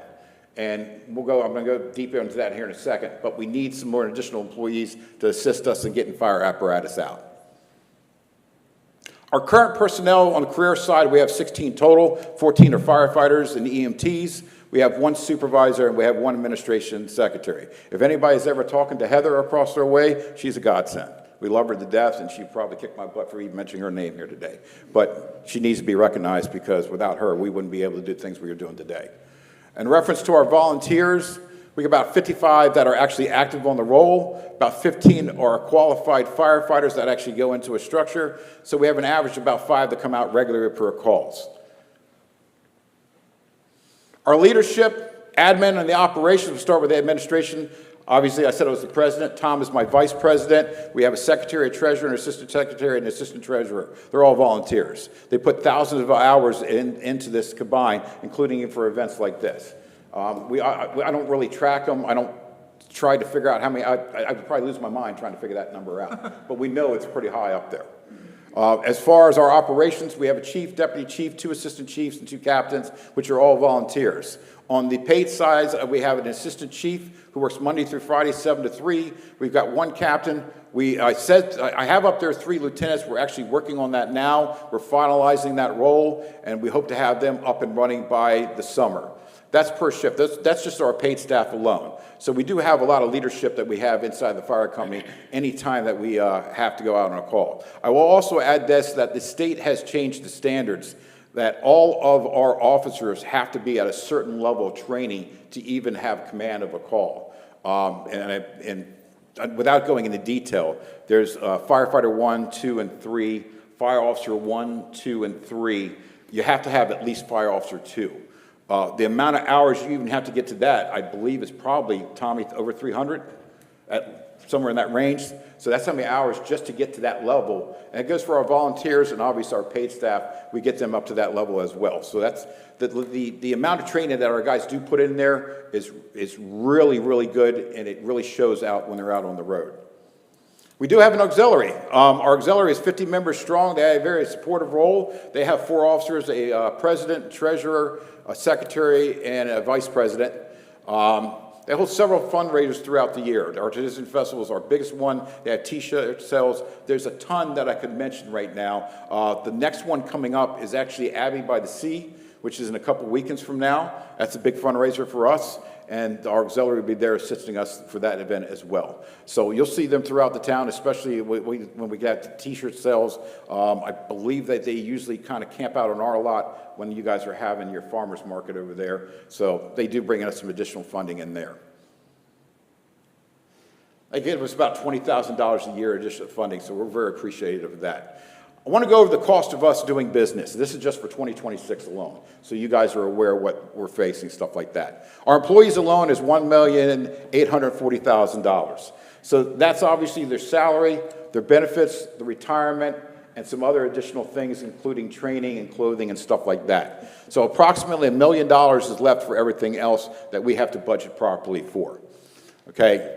And I'm going to go deeper into that here in a second, but we need some more additional employees to assist us in getting fire apparatus out. Our current personnel on the career side, we have 16 total, 14 are firefighters and EMTs. We have 1 supervisor and we have 1 administration secretary. If anybody's ever talking to Heather across their way, she's a godsend. We love her to death, and she'd probably kick my butt for even mentioning her name here today. But she needs to be recognized because without her, we wouldn't be able to do things we are doing today. In reference to our volunteers, we have about 55 that are actually active on the roll. About 15 are qualified firefighters that actually go into a structure. So we have an average of about 5 that come out regularly per calls. Our leadership, admin, and the operations, we'll start with the administration. Obviously, I said I was the president. Tom is my vice president. We have a secretary, a treasurer, an assistant secretary, and an assistant treasurer. They're all volunteers. They put thousands of hours into this combined, including for events like this. I don't really track them. I don't try to figure out how many. I would probably lose my mind trying to figure that number out. But we know it's pretty high up there. As far as our operations, we have a chief, deputy chief, 2 assistant chiefs, and 2 captains, which are all volunteers. On the paid side, we have an assistant chief who works Monday through Friday, 7 to 3. We've got 1 captain. I have up there 3 lieutenants. We're actually working on that now. We're finalizing that role, and we hope to have them up and running by the summer. That's per shift. That's just our paid staff alone. So we do have a lot of leadership that we have inside the fire company anytime that we have to go out on a call. I will also add this, that the state has changed the standards that all of our officers have to be at a certain level of training to even have command of a call. And without going into detail, there's firefighter 1, 2, and 3, fire officer 1, 2, and 3. You have to have at least fire officer 2. The amount of hours you even have to get to that, I believe, is probably, Tommy, over 300, somewhere in that range. So that's how many hours just to get to that level. And it goes for our volunteers and obviously our paid staff. We get them up to that level as well. So that's the amount of training that our guys do put in there is really, really good, and it really shows out when they're out on the road. We do have an auxiliary. Our auxiliary is 50 members strong. They have a very supportive role. They have 4 officers, a president, treasurer, a secretary, and a vice president. They hold several fundraisers throughout the year. The Artisan Festival is our biggest one. They have T-shirt sales. There's a ton that I could mention right now. The next one coming up is actually Abbey by the Sea, which is in a couple weekends from now. That's a big fundraiser for us, and our auxiliary will be there assisting us for that event as well. So you'll see them throughout the town, especially when we get the T-shirt sales. I believe that they usually kind of camp out on our lot when you guys are having your farmers market over there. So they do bring us some additional funding in there. They give us about $20,000 a year additional funding, so we're very appreciative of that. I want to go over the cost of us doing business. This is just for 2026 alone, so you guys are aware of what we're facing, stuff like that. Our employees alone is $1,840,000. So that's obviously their salary, their benefits, the retirement, and some other additional things, including training and clothing and stuff like that. So approximately $1 million is left for everything else that we have to budget properly for. Okay?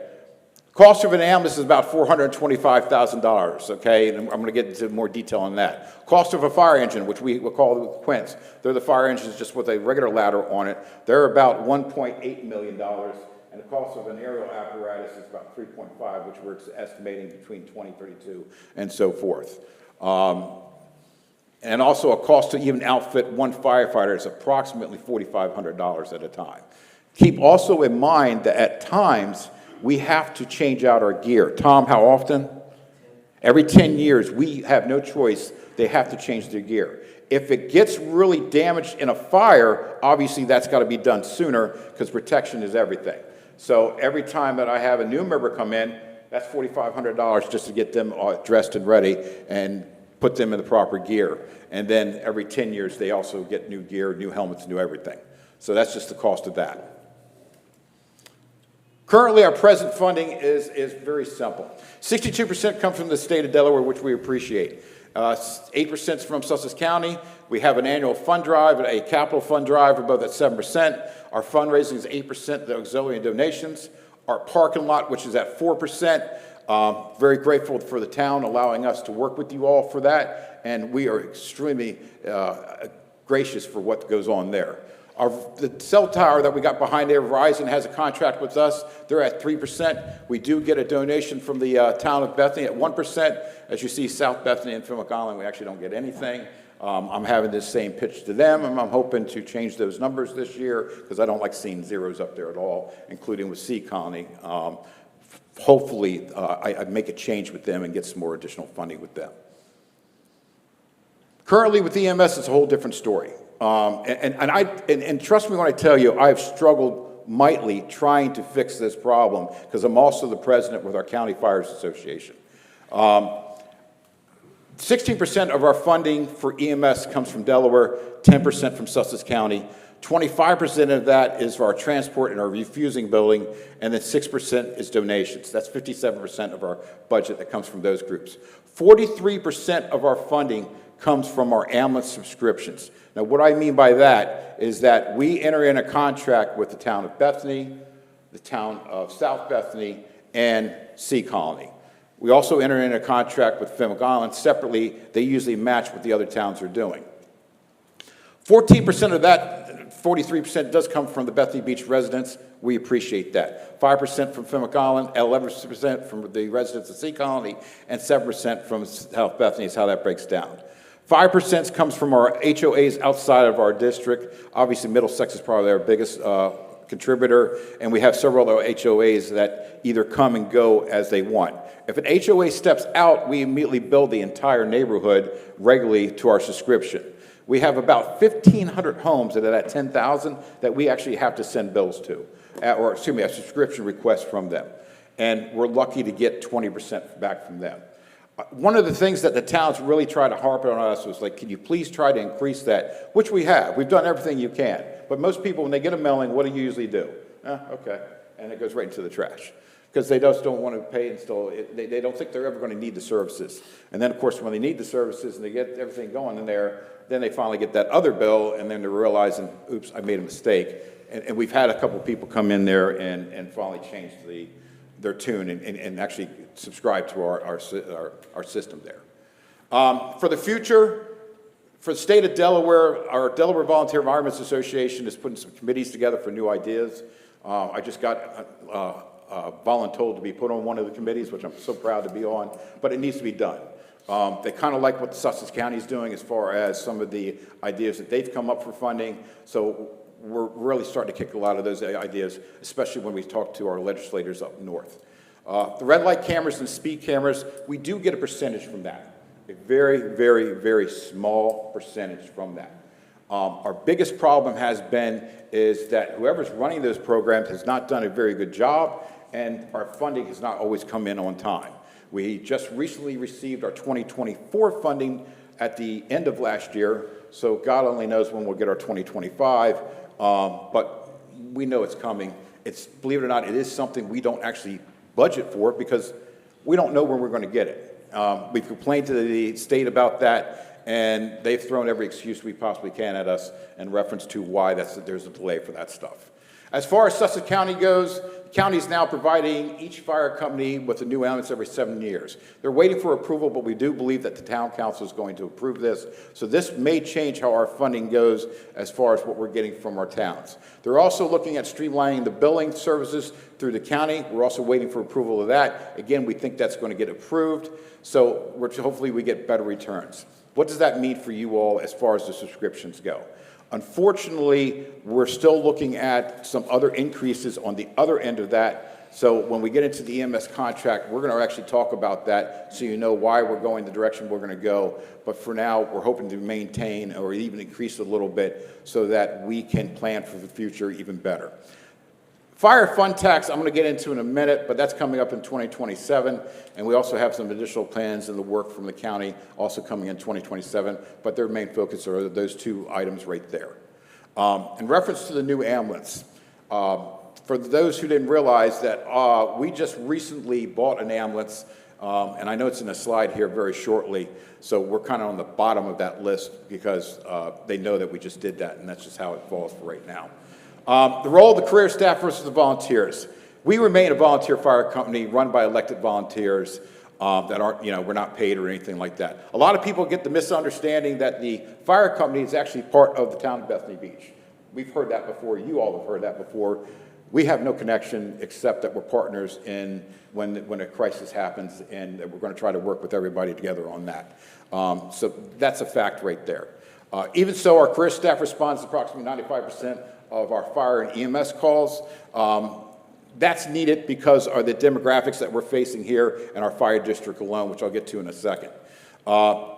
Cost of an ambulance is about $425,000, okay? And I'm going to get into more detail on that. Cost of a fire engine, which we will call the Quints. They're the fire engines just with a regular ladder on it. They're about $1.8 million. And the cost of an aerial apparatus is about $3.5, which we're estimating between 2032 and so forth. And also a cost to even outfit one firefighter is approximately $4,500 at a time. Keep also in mind that at times, we have to change out our gear. Tom, how often? Every 10 years, we have no choice. They have to change their gear. If it gets really damaged in a fire, obviously that's got to be done sooner because protection is everything. So every time that I have a new member come in, that's $4,500 just to get them dressed and ready and put them in the proper gear. And then every 10 years, they also get new gear, new helmets, new everything. So that's just the cost of that. Currently, our present funding is very simple. 62% comes from the state of Delaware, which we appreciate. 8% is from Sussex County. We have an annual fund drive, a capital fund drive, we're both at 7%. Our fundraising is 8%, the auxiliary donations. Our parking lot, which is at 4%. Very grateful for the town allowing us to work with you all for that, and we are extremely gracious for what goes on there. The cell tower that we got behind there, Verizon has a contract with us. They're at 3%. We do get a donation from the town of Bethany at 1%. As you see, South Bethany and Philip Island, we actually don't get anything. I'm having this same pitch to them, and I'm hoping to change those numbers this year because I don't like seeing zeros up there at all, including with Sea Colony. Hopefully, I make a change with them and get some more additional funding with them. Currently, with EMS, it's a whole different story. And trust me when I tell you, I've struggled mightily trying to fix this problem because I'm also the president with our County Fires Association. 16% of our funding for EMS comes from Delaware, 10% from Sussex County. 25% of that is for our transport and our refusing building, and then 6% is donations. That's 57% of our budget that comes from those groups. 43% of our funding comes from our ambulance subscriptions. Now, what I mean by that is that we enter in a contract with the town of Bethany, the town of South Bethany, and Sea Colony. We also enter in a contract with Philip Island separately. They usually match what the other towns are doing. 14% of that, 43% does come from the Bethany Beach residents. We appreciate that. 5% from Philip Island, 11% from the residents of Sea Colony, and 7% from South Bethany is how that breaks down. 5% comes from our HOAs outside of our district. Obviously, Middlesex is probably our biggest contributor, and we have several other HOAs that either come and go as they want. If an HOA steps out, we immediately bill the entire neighborhood regularly to our subscription. We have about 1,500 homes that are at 10,000 that we actually have to send bills to, or excuse me, a subscription request from them. And we're lucky to get 20% back from them. One of the things that the towns really try to harp on us was like, can you please try to increase that? Which we have. We've done everything you can. But most people, when they get a mailing, what do you usually do? Okay. And it goes right into the trash. Because they just don't want to pay and still, they don't think they're ever going to need the services. And then, of course, when they need the services and they get everything going in there, then they finally get that other bill, and then they're realizing, oops, I made a mistake. And we've had a couple people come in there and finally change their tune and actually subscribe to our system there. For the future, for the state of Delaware, our Delaware Volunteer Firemen's Association is putting some committees together for new ideas. I just got voluntold to be put on one of the committees, which I'm so proud to be on, but it needs to be done. They kind of like what Sussex County is doing as far as some of the ideas that they've come up for funding, so we're really starting to kick a lot of those ideas, especially when we talk to our legislators up north. The red light cameras and speed cameras, we do get a percentage from that. A very, very, very small percentage from that. Our biggest problem has been is that whoever's running those programs has not done a very good job, and our funding has not always come in on time. We just recently received our 2024 funding at the end of last year, so God only knows when we'll get our 2025, but we know it's coming. Believe it or not, it is something we don't actually budget for because we don't know when we're going to get it. We've complained to the state about that, and they've thrown every excuse we possibly can at us in reference to why there's a delay for that stuff. As far as Sussex County goes, the county is now providing each fire company with a new ambulance every 7 years. They're waiting for approval, but we do believe that the town council is going to approve this. So this may change how our funding goes as far as what we're getting from our towns. They're also looking at streamlining the billing services through the county. We're also waiting for approval of that. Again, we think that's going to get approved. So hopefully we get better returns. What does that mean for you all as far as the subscriptions go? Unfortunately, we're still looking at some other increases on the other end of that. So when we get into the EMS contract, we're going to actually talk about that so you know why we're going the direction we're going to go. But for now, we're hoping to maintain or even increase a little bit so that we can plan for the future even better. Fire fund tax, I'm going to get into in a minute, but that's coming up in 2027, and we also have some additional plans in the work from the county also coming in 2027, but their main focus are those two items right there. In reference to the new ambulance, For those who didn't realize that, we just recently bought an ambulance, and I know it's in a slide here very shortly, so we're kind of on the bottom of that list because they know that we just did that, and that's just how it falls for right now. The role of the career staff versus the volunteers. We remain a volunteer fire company run by elected volunteers that aren't, we're not paid or anything like that. A lot of people get the misunderstanding that the fire company is actually part of the town of Bethany Beach. We've heard that before. You all have heard that before. We have no connection except that we're partners in when a crisis happens, and we're going to try to work with everybody together on that. So that's a fact right there. Even so, our career staff responds to approximately 95% of our fire and EMS calls. That's needed because of the demographics that we're facing here in our fire district alone, which I'll get to in a second.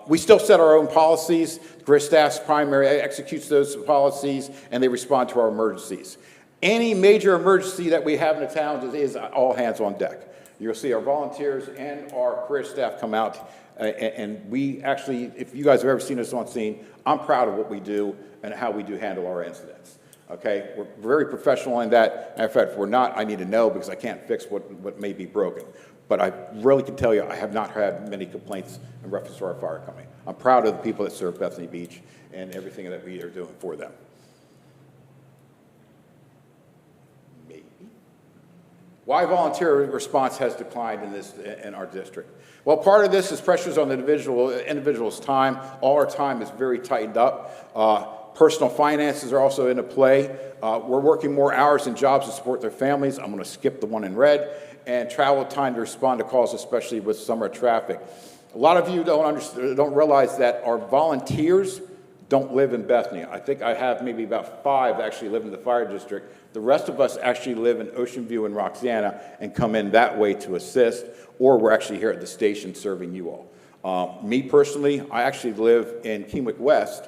We still set our own policies. The career staff's primary executes those policies, and they respond to our emergencies. Any major emergency that we have in the town is all hands on deck. You'll see our volunteers and our career staff come out, and we actually, if you guys have ever seen us on scene, I'm proud of what we do and how we do handle our incidents. Okay, we're very professional in that. Matter of fact, if we're not, I need to know because I can't fix what may be broken. But I really can tell you I have not had many complaints in reference to our fire company. I'm proud of the people that serve Bethany Beach and everything that we are doing for them. Why volunteer response has declined in our district? Well, part of this is pressures on the individual's time. All our time is very tightened up. Personal finances are also into play. We're working more hours and jobs to support their families. I'm going to skip the one in red. And travel time to respond to calls, especially with summer traffic. A lot of you don't realize that our volunteers don't live in Bethany. I think I have maybe about 5 actually live in the fire district. The rest of us actually live in Ocean View and Roxana and come in that way to assist, or we're actually here at the station serving you all. Me personally, I actually live in Kennewick West,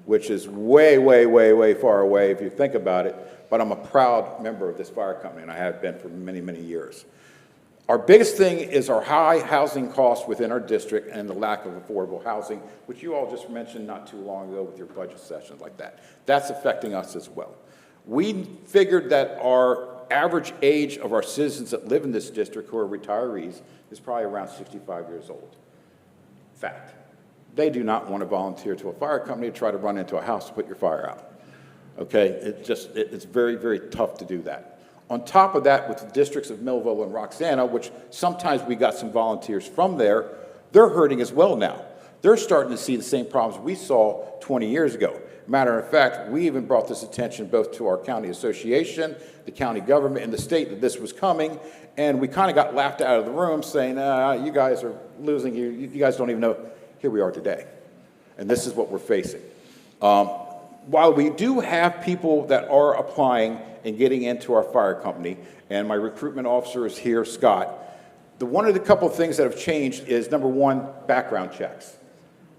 which is way, way, way, way far away if you think about it, but I'm a proud member of this fire company, and I have been for many, many years. Our biggest thing is our high housing costs within our district and the lack of affordable housing, which you all just mentioned not too long ago with your budget sessions like that. That's affecting us as well. We figured that our average age of our citizens that live in this district who are retirees is probably around 65 years old. Fact. They do not want to volunteer to a fire company to try to run into a house to put your fire out. Okay? It's very, very tough to do that. On top of that, with the districts of Millville and Roxana, which sometimes we got some volunteers from there, they're hurting as well now. They're starting to see the same problems we saw 20 years ago. Matter of fact, we even brought this attention both to our county association, the county government, and the state that this was coming, and we kind of got laughed out of the room saying, you guys are losing, you guys don't even know. Here we are today, and this is what we're facing. While we do have people that are applying and getting into our fire company, and my recruitment officer is here, Scott, one of the couple of things that have changed is, number one, background checks.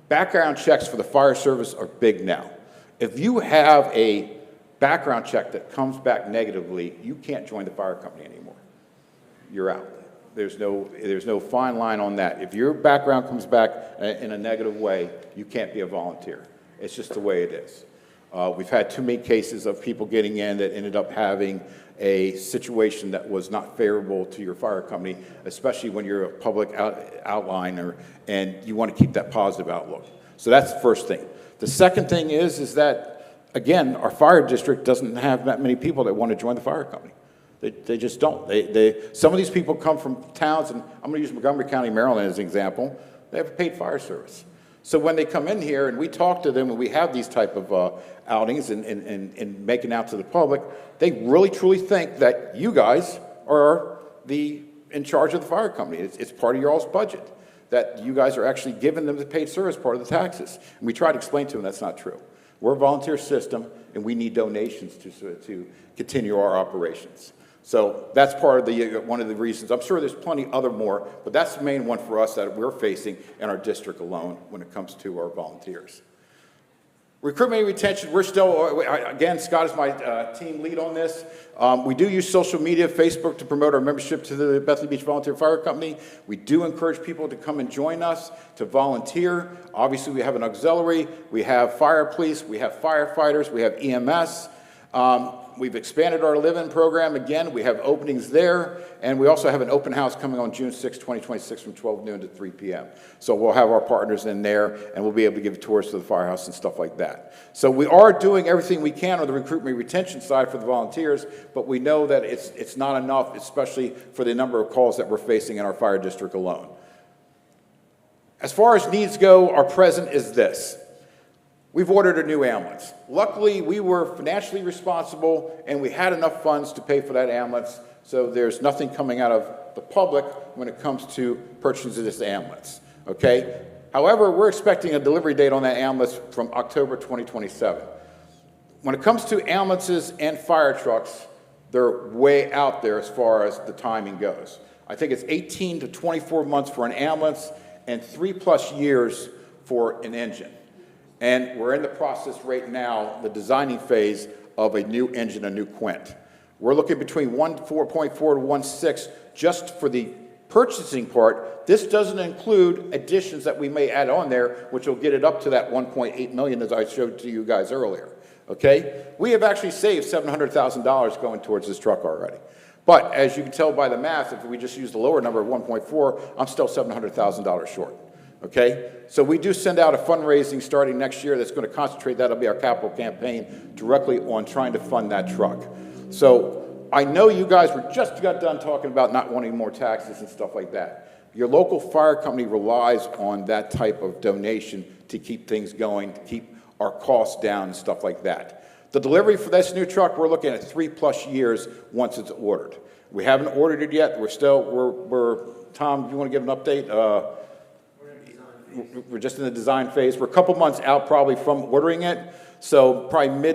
Background checks for the fire service are big now. If you have a background check that comes back negatively, you can't join the fire company anymore. You're out. There's no fine line on that. If your background comes back in a negative way, you can't be a volunteer. It's just the way it is. We've had too many cases of people getting in that ended up having a situation that was not favorable to your fire company, especially when you're a public outliner and you want to keep that positive outlook. So that's the first thing. The second thing is that, again, our fire district doesn't have that many people that want to join the fire company. They just don't. Some of these people come from towns, and I'm going to use Montgomery County, Maryland as an example. They have a paid fire service. So when they come in here and we talk to them and we have these type of outings and making out to the public, they really truly think that you guys are in charge of the fire company. It's part of your all's budget, that you guys are actually giving them the paid service part of the taxes. And we try to explain to them that's not true. We're a volunteer system, and we need donations to continue our operations. So that's part of one of the reasons. I'm sure there's plenty other more, but that's the main one for us that we're facing in our district alone when it comes to our volunteers. Recruitment and retention, we're still, again, Scott is my team lead on this. We do use social media, Facebook, to promote our membership to the Bethany Beach Volunteer Fire Company. We do encourage people to come and join us, to volunteer. Obviously, we have an auxiliary. We have fire police. We have firefighters. We have EMS. We've expanded our live-in program again. We have openings there, and we also have an open house coming on June 6, 2026 from 12 noon to 3 p.m. So we'll have our partners in there, and we'll be able to give tours to the firehouse and stuff like that. So we are doing everything we can on the recruitment retention side for the volunteers, but we know that it's not enough, especially for the number of calls that we're facing in our fire district alone. As far as needs go, our present is this. We've ordered a new ambulance. Luckily, we were financially responsible, and we had enough funds to pay for that ambulance, so there's nothing coming out of the public when it comes to purchasing this ambulance, okay? However, we're expecting a delivery date on that ambulance from October 2027. When it comes to ambulances and fire trucks, they're way out there as far as the timing goes. I think it's 18 to 24 months for an ambulance and 3+ years for an engine. And we're in the process right now, the designing phase of a new engine, a new Quint. We're looking between 4.4 to 1.6 just for the purchasing part. This doesn't include additions that we may add on there, which will get it up to that 1.8 million as I showed to you guys earlier, okay? We have actually saved $700,000 going towards this truck already. But as you can tell by the math, if we just use the lower number of 1.4, I'm still $700,000 short. Okay, so we do send out a fundraising starting next year that's going to concentrate, that'll be our capital campaign, directly on trying to fund that truck. So I know you guys just got done talking about not wanting more taxes and stuff like that. Your local fire company relies on that type of donation to keep things going, to keep our costs down and stuff like that. The delivery for this new truck, we're looking at 3+ years once it's ordered. We haven't ordered it yet. Tom, you want to give an update? We're just in the design phase. We're a couple months out probably from ordering it. So probably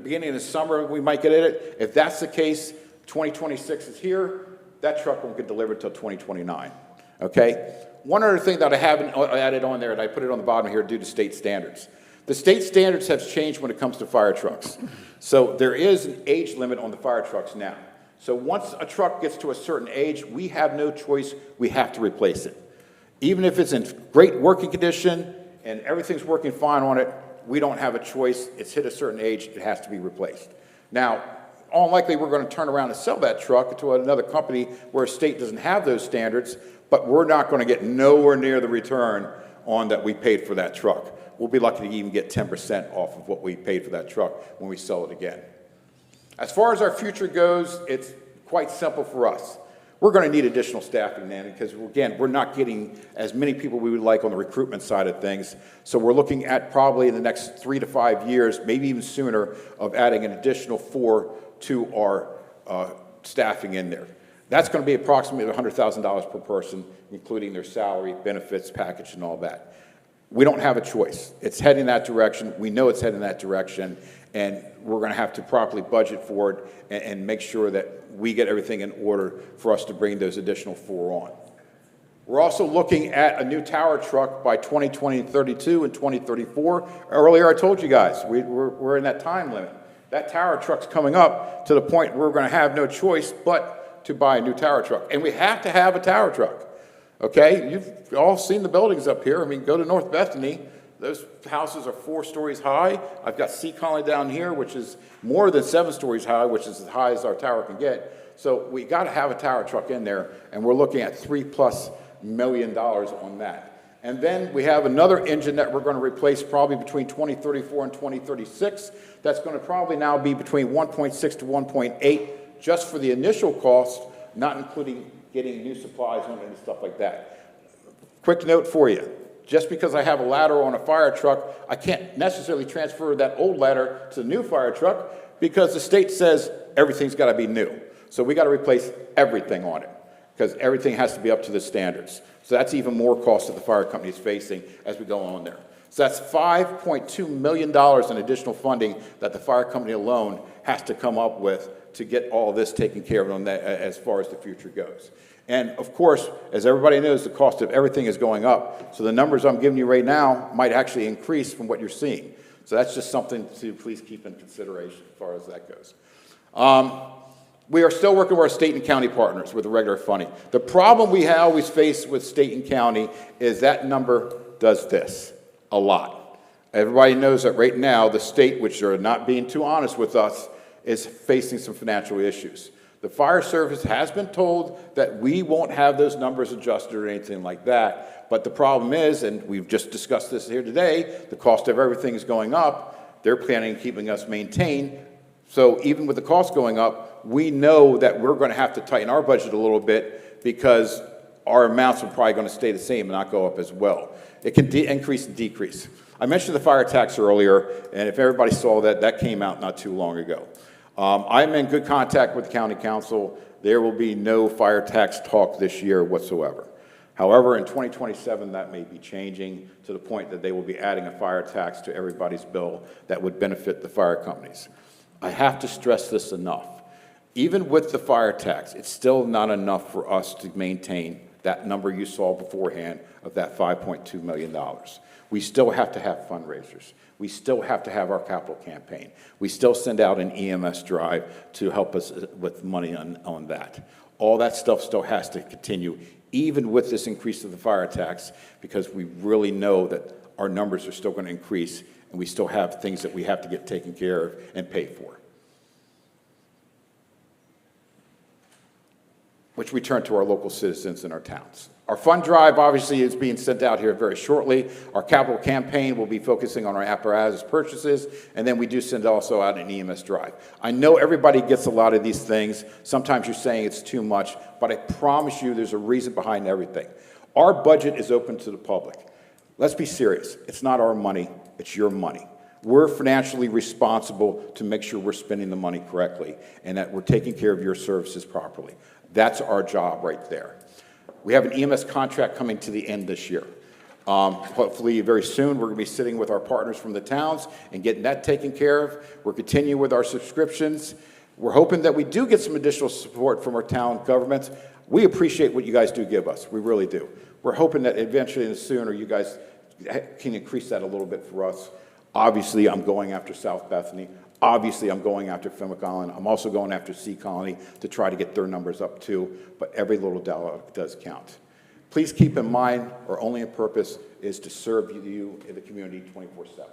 beginning of the summer, we might get it. If that's the case, 2026 is here. That truck won't get delivered until 2029. Okay? One other thing that I haven't added on there, and I put it on the bottom here due to state standards. The state standards have changed when it comes to fire trucks. So there is an age limit on the fire trucks now. So once a truck gets to a certain age, we have no choice. We have to replace it. Even if it's in great working condition and everything's working fine on it, we don't have a choice. It's hit a certain age, it has to be replaced. Now, all likely we're going to turn around and sell that truck to another company where a state doesn't have those standards, but we're not going to get nowhere near the return on that we paid for that truck. We'll be lucky to even get 10% off of what we paid for that truck when we sell it again. As far as our future goes, it's quite simple for us. We're going to need additional staffing then because, again, we're not getting as many people we would like on the recruitment side of things. So we're looking at probably in the next 3 to 5 years, maybe even sooner, of adding an additional 4 to our staffing in there. That's going to be approximately $100,000 per person, including their salary, benefits, package, and all that. We don't have a choice. It's heading that direction. We know it's heading that direction, and we're going to have to properly budget for it and make sure that we get everything in order for us to bring those additional 4 on. We're also looking at a new tower truck by 2032 and 2034. Earlier I told you guys, we're in that time limit. That tower truck's coming up to the point where we're going to have no choice but to buy a new tower truck. And we have to have a tower truck, okay? You've all seen the buildings up here. I mean, go to North Bethany. Those houses are 4 stories high. I've got Sea Colony down here, which is more than 7 stories high, which is as high as our tower can get. So we got to have a tower truck in there, and we're looking at $3+ million on that. And then we have another engine that we're going to replace probably between 2034 and 2036. That's going to probably now be between 1.6 to 1.8 just for the initial cost, not including getting new supplies on it and stuff like that. Quick note for you. Just because I have a ladder on a fire truck, I can't necessarily transfer that old ladder to the new fire truck because the state says everything's got to be new. So we got to replace everything on it because everything has to be up to the standards. So that's even more cost that the fire company is facing as we go on there. So that's $5.2 million in additional funding that the fire company alone has to come up with to get all this taken care of on that as far as the future goes. And of course, as everybody knows, the cost of everything is going up. So the numbers I'm giving you right now might actually increase from what you're seeing. So that's just something to please keep in consideration as far as that goes. We are still working with our state and county partners with the regular funding. The problem we always face with state and county is that number does this a lot. Everybody knows that right now the state, which are not being too honest with us, is facing some financial issues. The fire service has been told that we won't have those numbers adjusted or anything like that. But the problem is, and we've just discussed this here today, the cost of everything is going up. They're planning on keeping us maintained. So even with the cost going up, we know that we're going to have to tighten our budget a little bit because our amounts are probably going to stay the same and not go up as well. It can increase and decrease. I mentioned the fire tax earlier, and if everybody saw that, that came out not too long ago. I'm in good contact with the county council. There will be no fire tax talk this year whatsoever. However, in 2027, that may be changing to the point that they will be adding a fire tax to everybody's bill that would benefit the fire companies. I have to stress this enough. Even with the fire tax, it's still not enough for us to maintain that number you saw beforehand of that $5.2 million. We still have to have fundraisers. We still have to have our capital campaign. We still send out an EMS drive to help us with money on that. All that stuff still has to continue, even with this increase of the fire tax, because we really know that our numbers are still going to increase, and we still have things that we have to get taken care of and pay for. Which we turn to our local citizens in our towns. Our fund drive obviously is being sent out here very shortly. Our capital campaign will be focusing on our apparatus purchases, and then we do send also out an EMS drive. I know everybody gets a lot of these things. Sometimes you're saying it's too much, but I promise you there's a reason behind everything. Our budget is open to the public. Let's be serious. It's not our money, it's your money. We're financially responsible to make sure we're spending the money correctly and that we're taking care of your services properly. That's our job right there. We have an EMS contract coming to the end this year. Hopefully very soon we're going to be sitting with our partners from the towns and getting that taken care of. We're continuing with our subscriptions. We're hoping that we do get some additional support from our town governments. We appreciate what you guys do give us. We really do. We're hoping that eventually and sooner you guys can increase that a little bit for us. Obviously, I'm going after South Bethany. Obviously, I'm going after Fenwick Island. I'm also going after Sea Colony to try to get their numbers up too, but every little dollar does count. Please keep in mind, our only purpose is to serve you in the community 24/7.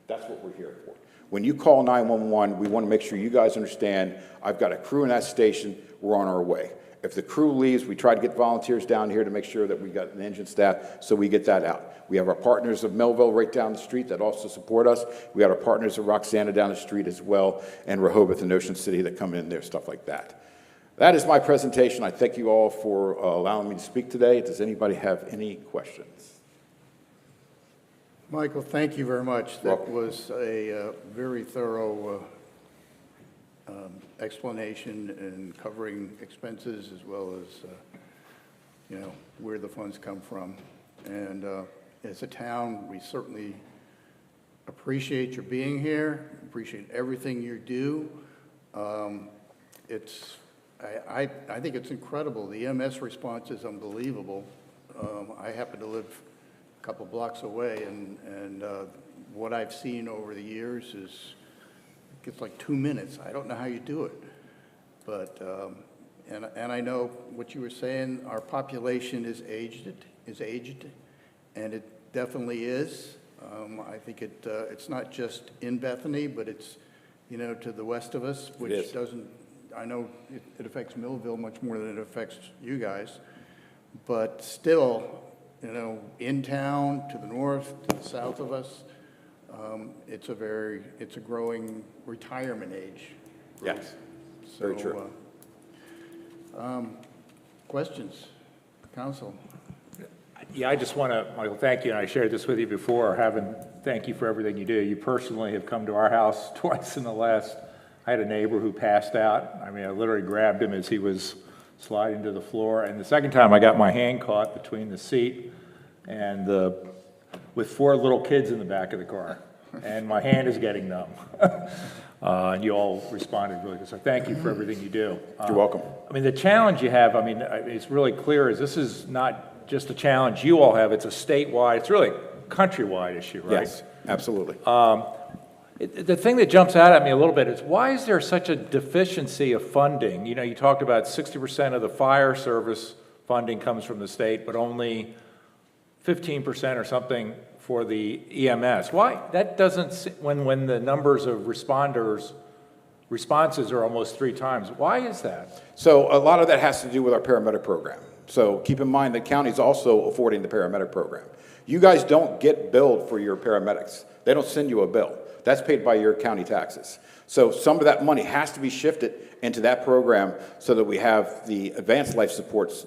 That's what we're here for. When you call 911, we want to make sure you guys understand, I've got a crew in that station, we're on our way. If the crew leaves, we try to get volunteers down here to make sure that we got an engine staff, so we get that out. We have our partners of Melville right down the street that also support us. We got our partners of Roxana down the street as well, and Rehoboth and Ocean City that come in there, stuff like that. That is my presentation. I thank you all for allowing me to speak today. Does anybody have any questions? Michael, thank you very much. That Welcome. was a very thorough explanation and covering expenses as well as, where the funds come from. And as a town, we certainly appreciate your being here, appreciate everything you do. I think it's incredible. The EMS response is unbelievable. I happen to live a couple blocks away, and what I've seen over the years is, it's like 2 minutes. I don't know how you do it. But, and I know what you were saying, our population is aged, and it definitely is. I think it's not just in Bethany, but it's, to the west of us, which doesn't, I know it affects Millville much more than it affects you guys. But still, in town, to the north, to the south of us, it's a growing retirement age. Yes, So, very true. Questions, council? Yeah, I just want to, Michael, thank you, and I shared this with you before, thank you for everything you do. You personally have come to our house twice in the last, I had a neighbor who passed out. I mean, I literally grabbed him as he was sliding to the floor, and the second time I got my hand caught between the seat and with 4 little kids in the back of the car, and my hand is getting numb. And you all responded really good, so thank you for everything you do. You're welcome. I mean, the challenge you have, it's really clear, is this is not just a challenge you all have, it's a statewide, it's really a countrywide issue, right? Yes, absolutely. The thing that jumps out at me a little bit is, why is there such a deficiency of funding? You talked about 60% of the fire service funding comes from the state, but only 15% or something for the EMS. Why? That doesn't, when the numbers of responders responses are almost 3 times. Why is that? So a lot of that has to do with our paramedic program. So keep in mind the county's also affording the paramedic program. You guys don't get billed for your paramedics. They don't send you a bill. That's paid by your county taxes. So some of that money has to be shifted into that program so that we have the advanced life supports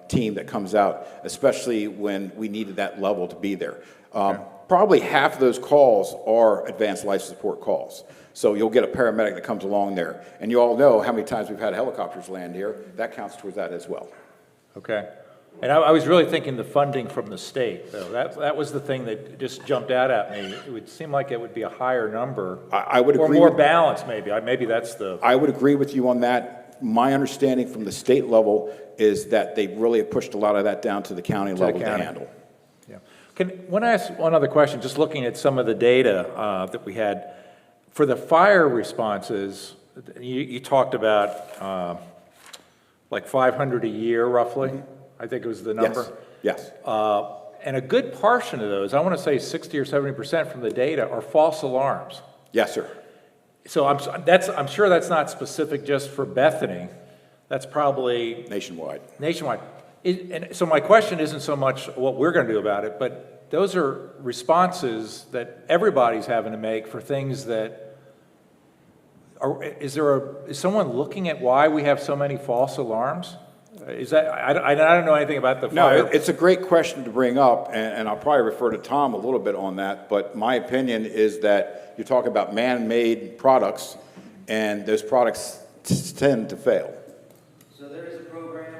team that comes out, especially when we needed that level to be there. Probably half of those calls are advanced life support calls. So you'll get a paramedic that comes along there. And you all know how many times we've had helicopters land here. That counts towards that as well. Okay. And I was really thinking the funding from the state, though. That was the thing that just jumped out at me. It would seem like it would be a higher number. I would agree. Or more with, balanced, maybe. Maybe that's the... I would agree with you on that. My understanding from the state level is that they really have pushed a lot of that down to the county level to handle. Yeah. When I ask one other question, just looking at some of the data that we had, for the fire responses, you talked about like 500 a year, roughly. Mm-hmm. I think it was the number. Yes. And a good portion of those, I want to say 60 or 70% from the data, are false alarms. Yes, sir. So I'm sure that's not specific just for Bethany. That's probably nationwide. Nationwide. And so my question isn't so much what we're going to do about it, but those are responses that everybody's having to make for things that are. Is someone looking at why we have so many false alarms? Is that, I don't know anything about the fire. No, it's a great question to bring up, and I'll probably refer to Tom a little bit on that, but my opinion is that you're talking about man-made products, and those products tend to fail. So there is a program,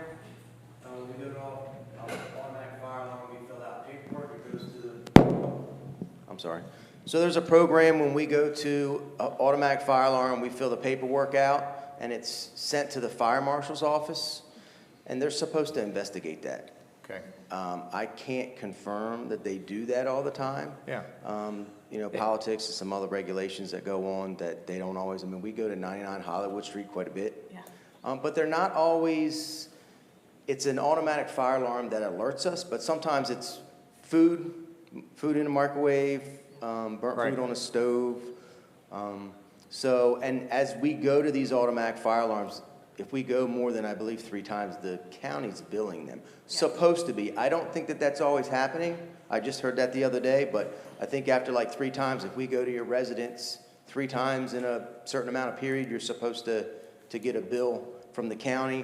we go to automatic fire alarm, we fill out paperwork, it goes to the, I'm sorry. So there's a program when we go to automatic fire alarm, we fill the paperwork out, and it's sent to the fire marshal's office. And they're supposed to investigate that. Okay. I can't confirm that they do that all the time. Yeah. You know, politics and some other regulations that go on that they don't always, I mean, we go to 99 Hollywood Street quite a bit. Yeah. But they're not always, it's an automatic fire alarm that alerts us, but sometimes it's food in the microwave, burnt food on a stove. And as we go to these automatic fire alarms, if we go more than, I believe, 3 times, the county's billing them. Supposed to be. I don't think that that's always happening. I just heard that the other day, but I think after like 3 times, if we go to your residence 3 times in a certain amount of period, you're supposed to get a bill from the county.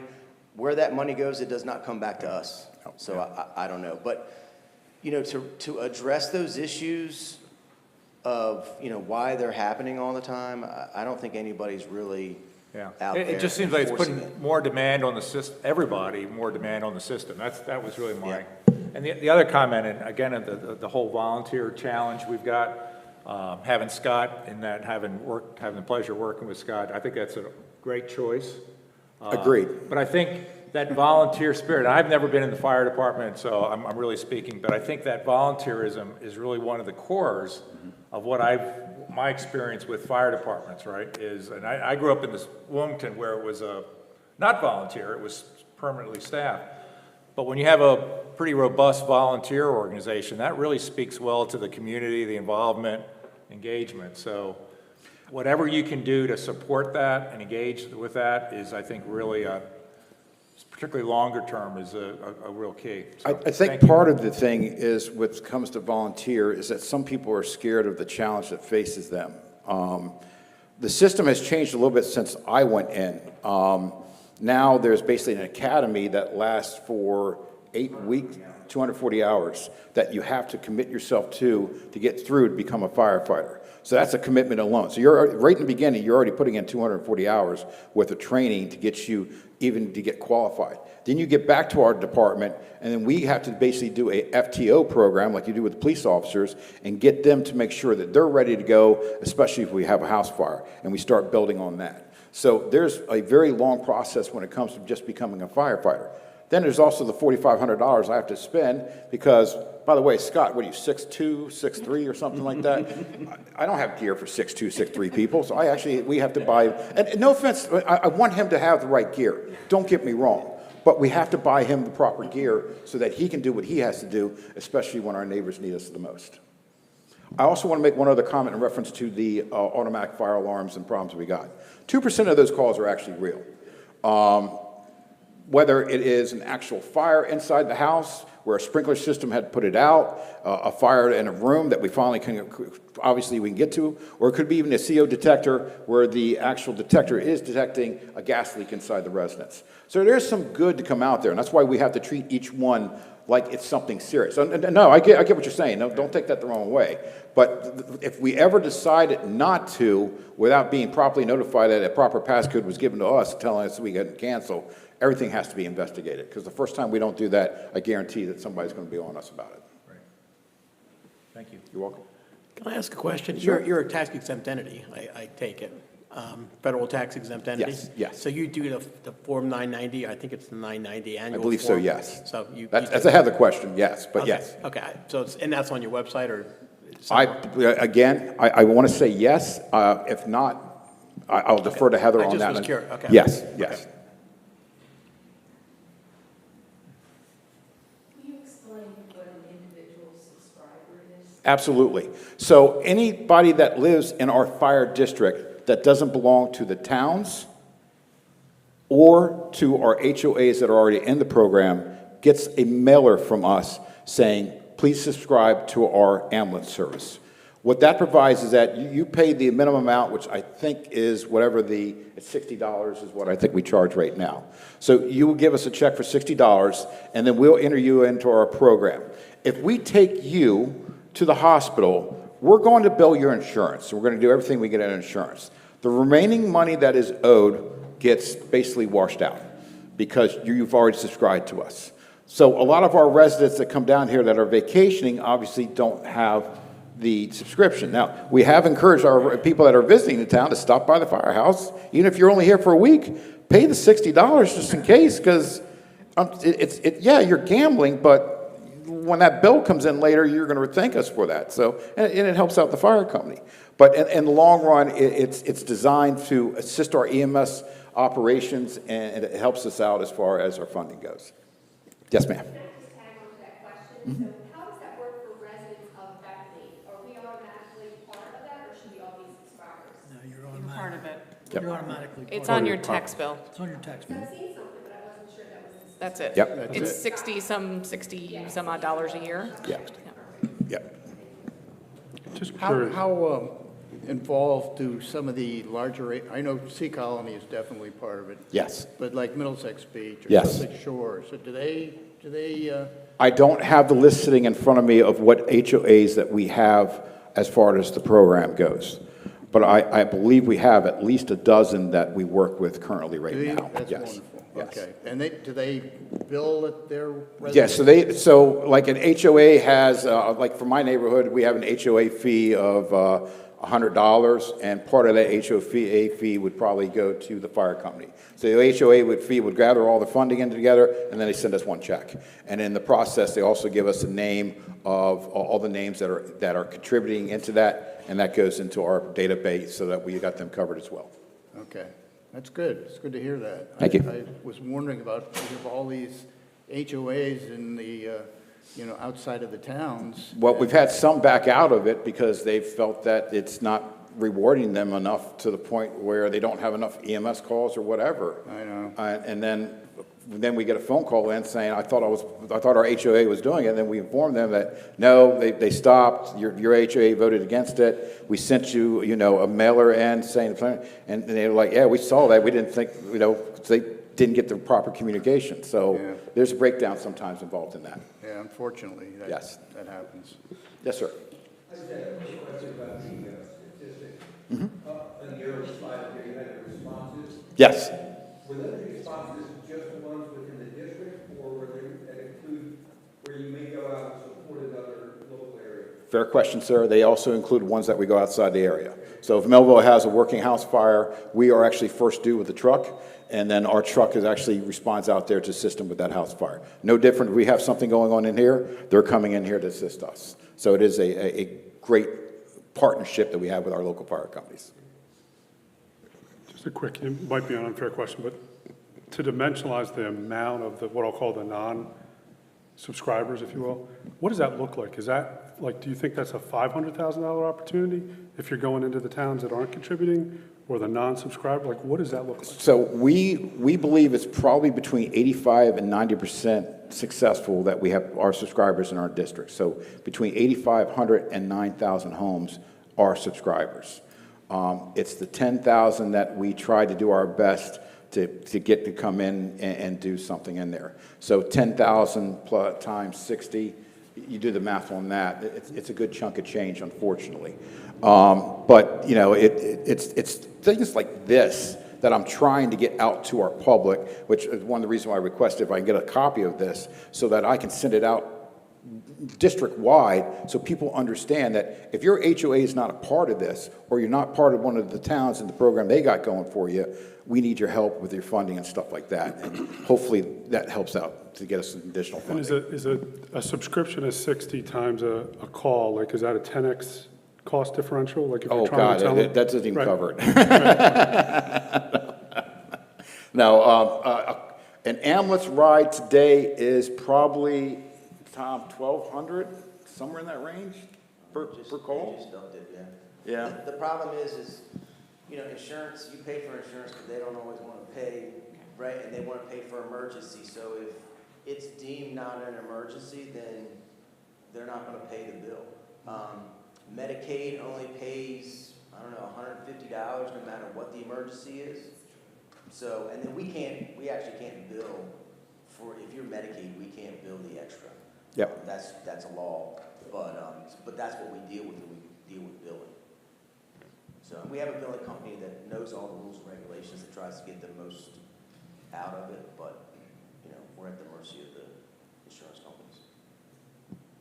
Where that money goes, it does not come back to us. So I don't know. But, you know, to address those issues of, you know, why they're happening all the time, I don't think anybody's really... Yeah, it just seems like it's putting more demand on the system, everybody, more demand on the system. That was really my, and the other comment, and again, the whole volunteer challenge we've got, having Scott in that, having the pleasure of working with Scott, I think that's a great choice. Agreed. But I think that volunteer spirit, I've never been in the fire department, so I'm really speaking, but I think that volunteerism is really one of the cores of what my experience with fire departments, right, is, and I grew up in this Wilmington where it was not volunteer, it was permanently staffed. But when you have a pretty robust volunteer organization, that really speaks well to the community, the involvement, engagement. So whatever you can do to support that and engage with that is, I think, really particularly longer term, is a real key. So, I think part of the thing is, what comes to volunteer, is that some people are scared of the challenge that faces them. The system has changed a little bit since I went in. Now there's basically an academy that lasts for 8 weeks, 240 hours, that you have to commit yourself to get through to become a firefighter. So that's a commitment alone. So you're right in the beginning, you're already putting in 240 hours worth of training to get you even to get qualified. Then you get back to our department, and then we have to basically do a FTO program like you do with the police officers and get them to make sure that they're ready to go, especially if we have a house fire, and we start building on that. So there's a very long process when it comes to just becoming a firefighter. Then there's also the $4,500 I have to spend because, by the way, Scott, what are you, 6'2", 6'3", or something like that? I don't have gear for 6'2", 6'3" people, so we have to buy, and no offense, I want him to have the right gear. Don't get me wrong. But we have to buy him the proper gear so that he can do what he has to do, especially when our neighbors need us the most. I also want to make one other comment in reference to the automatic fire alarms and problems we got. 2% of those calls are actually real. Whether it is an actual fire inside the house where a sprinkler system had put it out, a fire in a room that we finally obviously we can get to, or it could be even a CO detector where the actual detector is detecting a gas leak inside the residence. So there's some good to come out there, and that's why we have to treat each one like it's something serious. So, no, I get what you're saying. No, don't take that the wrong way. But if we ever decided not to, without being properly notified that a proper passcode was given to us telling us we couldn't cancel, everything has to be investigated. Because the first time we don't do that, I guarantee that somebody's going to be on us about it. Right. Thank you. You're welcome. Can I ask a question? Sure. You're a tax exempt entity, I take it. Federal tax exempt entity? Yes, yes. So you do the Form 990, I think it's the 990 annual I believe so, form? yes. So you. That's I have the question, yes, but Okay, yes. Okay, so it's, and that's on your website or? I somewhere? want to say yes. If not, I'll defer to Heather I on just that. was curious, okay. Yes, yes. Okay. Will you explain what an individual subscriber is? Absolutely. So anybody that lives in our fire district that doesn't belong to the towns or to our HOAs that are already in the program gets a mailer from us saying, please subscribe to our ambulance service. What that provides is that you pay the minimum amount, which I think is whatever it's $60 is what I think we charge right now. So you will give us a check for $60, and then we'll enter you into our program. If we take you to the hospital, we're going to bill your insurance. So we're going to do everything we get in insurance. The remaining money that is owed gets basically washed out because you've already subscribed to us. So a lot of our residents that come down here that are vacationing obviously don't have the subscription. Now, we have encouraged our people that are visiting the town to stop by the firehouse. Even if you're only here for a week, pay the $60 just in case, because yeah, you're gambling, but when that bill comes in later, you're going to thank us for that. So, and it helps out the fire company. But in the long run, it's designed to assist our EMS operations, and it helps us out as far as our funding goes. Yes, ma'am. Can I just tag on to that question? So how does that work for residents of Bethany? Are we automatically part of that, or should we all be subscribers? No, you're You're part of it. You're automatically. It's part on of your it. tax bill. It's on your tax bill. I've seen something, but I wasn't sure that was. That's it. Yep. It's 60 some odd dollars a year. Yeah. Yep. Just How, curious. how involved do some of the larger, I know Sea Colony is definitely part of it. Yes. But like Middlesex Beach or Yes. Sussex Shores, so do they, I don't have the list sitting in front of me of what HOAs that we have as far as the program goes. But I believe we have at least a dozen that we work with currently right do you? now. That's Yes. wonderful. Yes. Okay. And do they bill at their residence? Yes, so like an HOA has, like for my neighborhood, we have an HOA fee of $100, and part of that HOA fee would probably go to the fire company. So the HOA would gather all the funding in together, and then they send us one check. And in the process, they also give us a name of all the names that are contributing into that, and that goes into our database so that we got them covered as well. Okay. That's good. It's good to hear that. Thank you. I was wondering about all these HOAs in the, outside of the towns. Well, we've had some back out of it because they felt that it's not rewarding them enough to the point where they don't have enough EMS calls or whatever. I know. And then we get a phone call in saying, I thought our HOA was doing it, and then we informed them that, no, they stopped, your HOA voted against it, we sent you, a mailer in saying, and they were like, yeah, we saw that, we didn't think, they didn't get the proper communication. So Yeah. there's a breakdown sometimes involved in that. Yeah, unfortunately, Yes. that happens. Yes, sir. I just had a question about the statistics. On your slide here, you had the responses. Yes. Were those responses just the ones within the district, or were they that include where you may go out and support another local area? Fair question, sir. They also include ones that we go outside the area. So if Melville has a working house fire, we are actually first due with the truck, and then our truck actually responds out there to assist them with that house fire. No different, we have something going on in here, they're coming in here to assist us. So it is a great partnership that we have with our local fire companies. Just a quick, it might be an unfair question, but to dimensionalize the amount of what I'll call the non-subscribers, if you will, what does that look like? Is that like, do you think that's a $500,000 opportunity if you're going into the towns that aren't contributing or the non-subscriber? Like, what does that look like? So we believe it's probably between 85 and 90% successful that we have our subscribers in our district. So between 8,500 and 9,000 homes are subscribers. It's the 10,000 that we try to do our best to get to come in and do something in there. So 10,000 times 60, you do the math on that. It's a good chunk of change, unfortunately. But, you know, it's things like this that I'm trying to get out to our public, which is one of the reasons why I requested if I can get a copy of this so that I can send it out district-wide so people understand that if your HOA is not a part of this or you're not part of one of the towns in the program they got going for you, we need your help with your funding and stuff like that. And hopefully that helps out to get us some additional And funding. is a subscription of 60 times a call, like, is that a 10X cost differential? Like, if Oh, you're trying to tell God, them? that doesn't even Right. cover it. No, an ambulance ride today is probably, Tom, 1,200, somewhere in that range per call? They just dumped it, yeah. Yeah. The problem is, you know, insurance, you pay for insurance, but they don't always want to pay, right? And they want to pay for emergency, so if it's deemed not an emergency, then they're not going to pay the bill. Medicaid only pays, I don't know, $150 no matter what the emergency is. So, and then we actually can't bill for, if you're Medicaid, we can't bill the extra. Yep. That's a law, but that's what we deal with, we deal with billing. So we have a billing company that knows all the rules and regulations that tries to get the most out of it, but, you know, we're at the mercy of the insurance companies.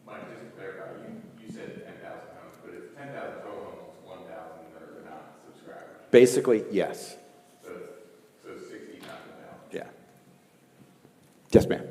Mike, just to clarify, you said 10,000 homes, but it's 10,000 total homes, 1,000 that are not subscribers. Basically, yes. So 60 times 1,000. Yeah. Yes, ma'am.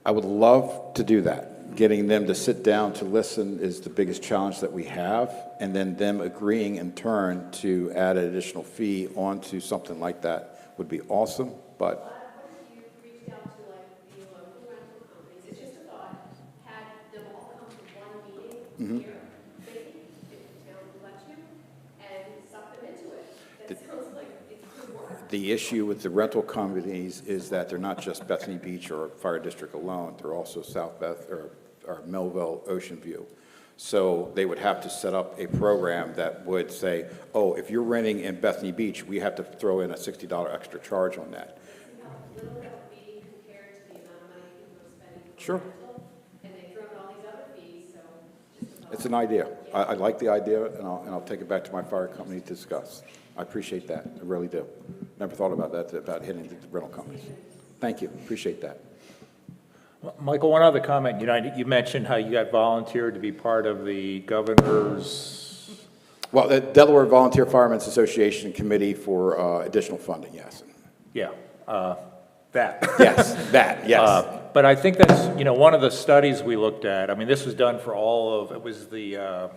I would love to do that. Getting them to sit down to listen is the biggest challenge that we have, and then them agreeing in turn to add an additional fee onto something like that would be awesome, but What if you reached out to like the local rental companies? It's just a thought. Had them all come to one meeting here, maybe, if the town would let you, and suck them into it. That sounds like it could work. the issue with the rental companies is that they're not just Bethany Beach or Fire District alone, they're also South Beth or Millville, Ocean View. So they would have to set up a program that would say, oh, if you're renting in Bethany Beach, we have to throw in a $60 extra charge on that. Little that would be compared to the amount of money people are spending for Sure. rental, and they throw in all these other fees, so just a thought. It's an idea. I like the idea, and I'll take it back to my fire company to discuss. I appreciate that, I really do. Never thought about that, about hitting the rental companies. Thank you, appreciate that. Michael, one other comment. You mentioned how you got volunteered to be part of the governor's. Well, the Delaware Volunteer Firemen's Association Committee for additional funding, yes. Yeah, that. Yes, that, yes. But I think that's, one of the studies we looked at, I mean, this was done for it was the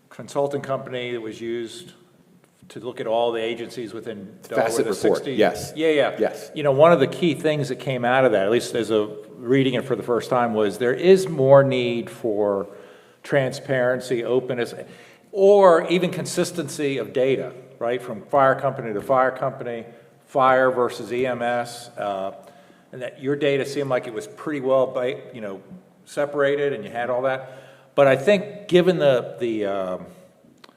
consulting company that was used to look at all the agencies within Delaware. Facet the report, 60 yes. Yeah. Yes. One of the key things that came out of that, at least as of reading it for the first time, was there is more need for transparency, openness, or even consistency of data, right? From fire company to fire company, fire versus EMS, and that your data seemed like it was pretty well, separated, and you had all that. But I think given the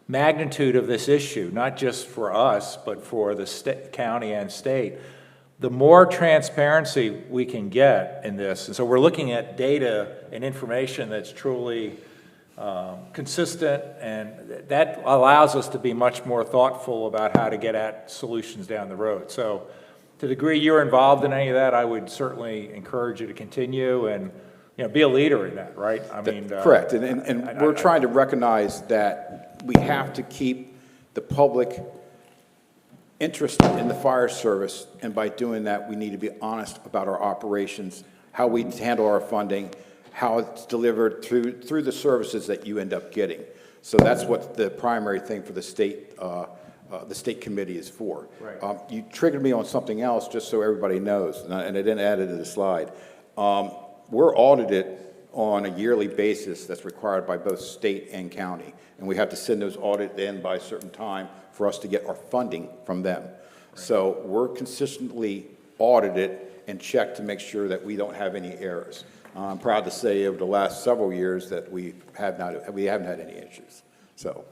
magnitude of this issue, not just for us, but for the county and state, the more transparency we can get in this, and so we're looking at data and information that's truly consistent, and that allows us to be much more thoughtful about how to get at solutions down the road. So to the degree you're involved in any of that, I would certainly encourage you to continue and be a leader in that, right? I mean, Correct, and we're trying to recognize that we have to keep the public interested in the fire service, and by doing that, we need to be honest about our operations, how we handle our funding, how it's delivered through the services that you end up getting. So that's what the primary thing for the state committee is for. Right. You triggered me on something else, just so everybody knows, and I didn't add it to the slide. We're audited on a yearly basis that's required by both state and county, and we have to send those audits in by a certain time for us to get our funding from them. So we're consistently audited and checked to make sure that we don't have any errors. I'm proud to say over the last several years that we haven't had any issues, so.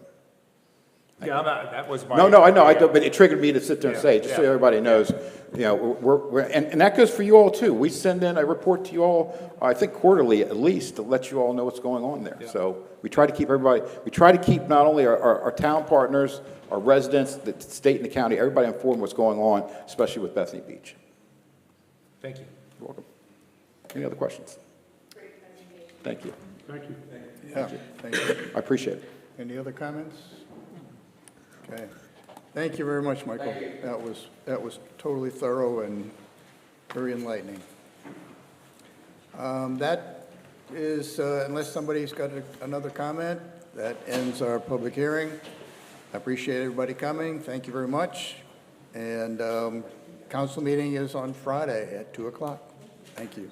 Yeah, that was my. No, I know, but it triggered me to sit there and say, just so Yeah. everybody knows, you know, and that goes for you all too. We send in a report to you all, I think quarterly at least, to let you all know what's going on there. So we try to keep not only our town partners, our residents, the state and the county, everybody informed what's going on, especially with Bethany Beach. Thank you. You're welcome. Any other questions? Thank you. Thank you. Yeah, thank you. I appreciate it. Any other comments? Okay. Thank you very much, Michael. That was totally thorough and very enlightening. That is, unless somebody's got another comment, that ends our public hearing. I appreciate everybody coming. Thank you very much. And council meeting is on Friday at 2 o'clock. Thank you.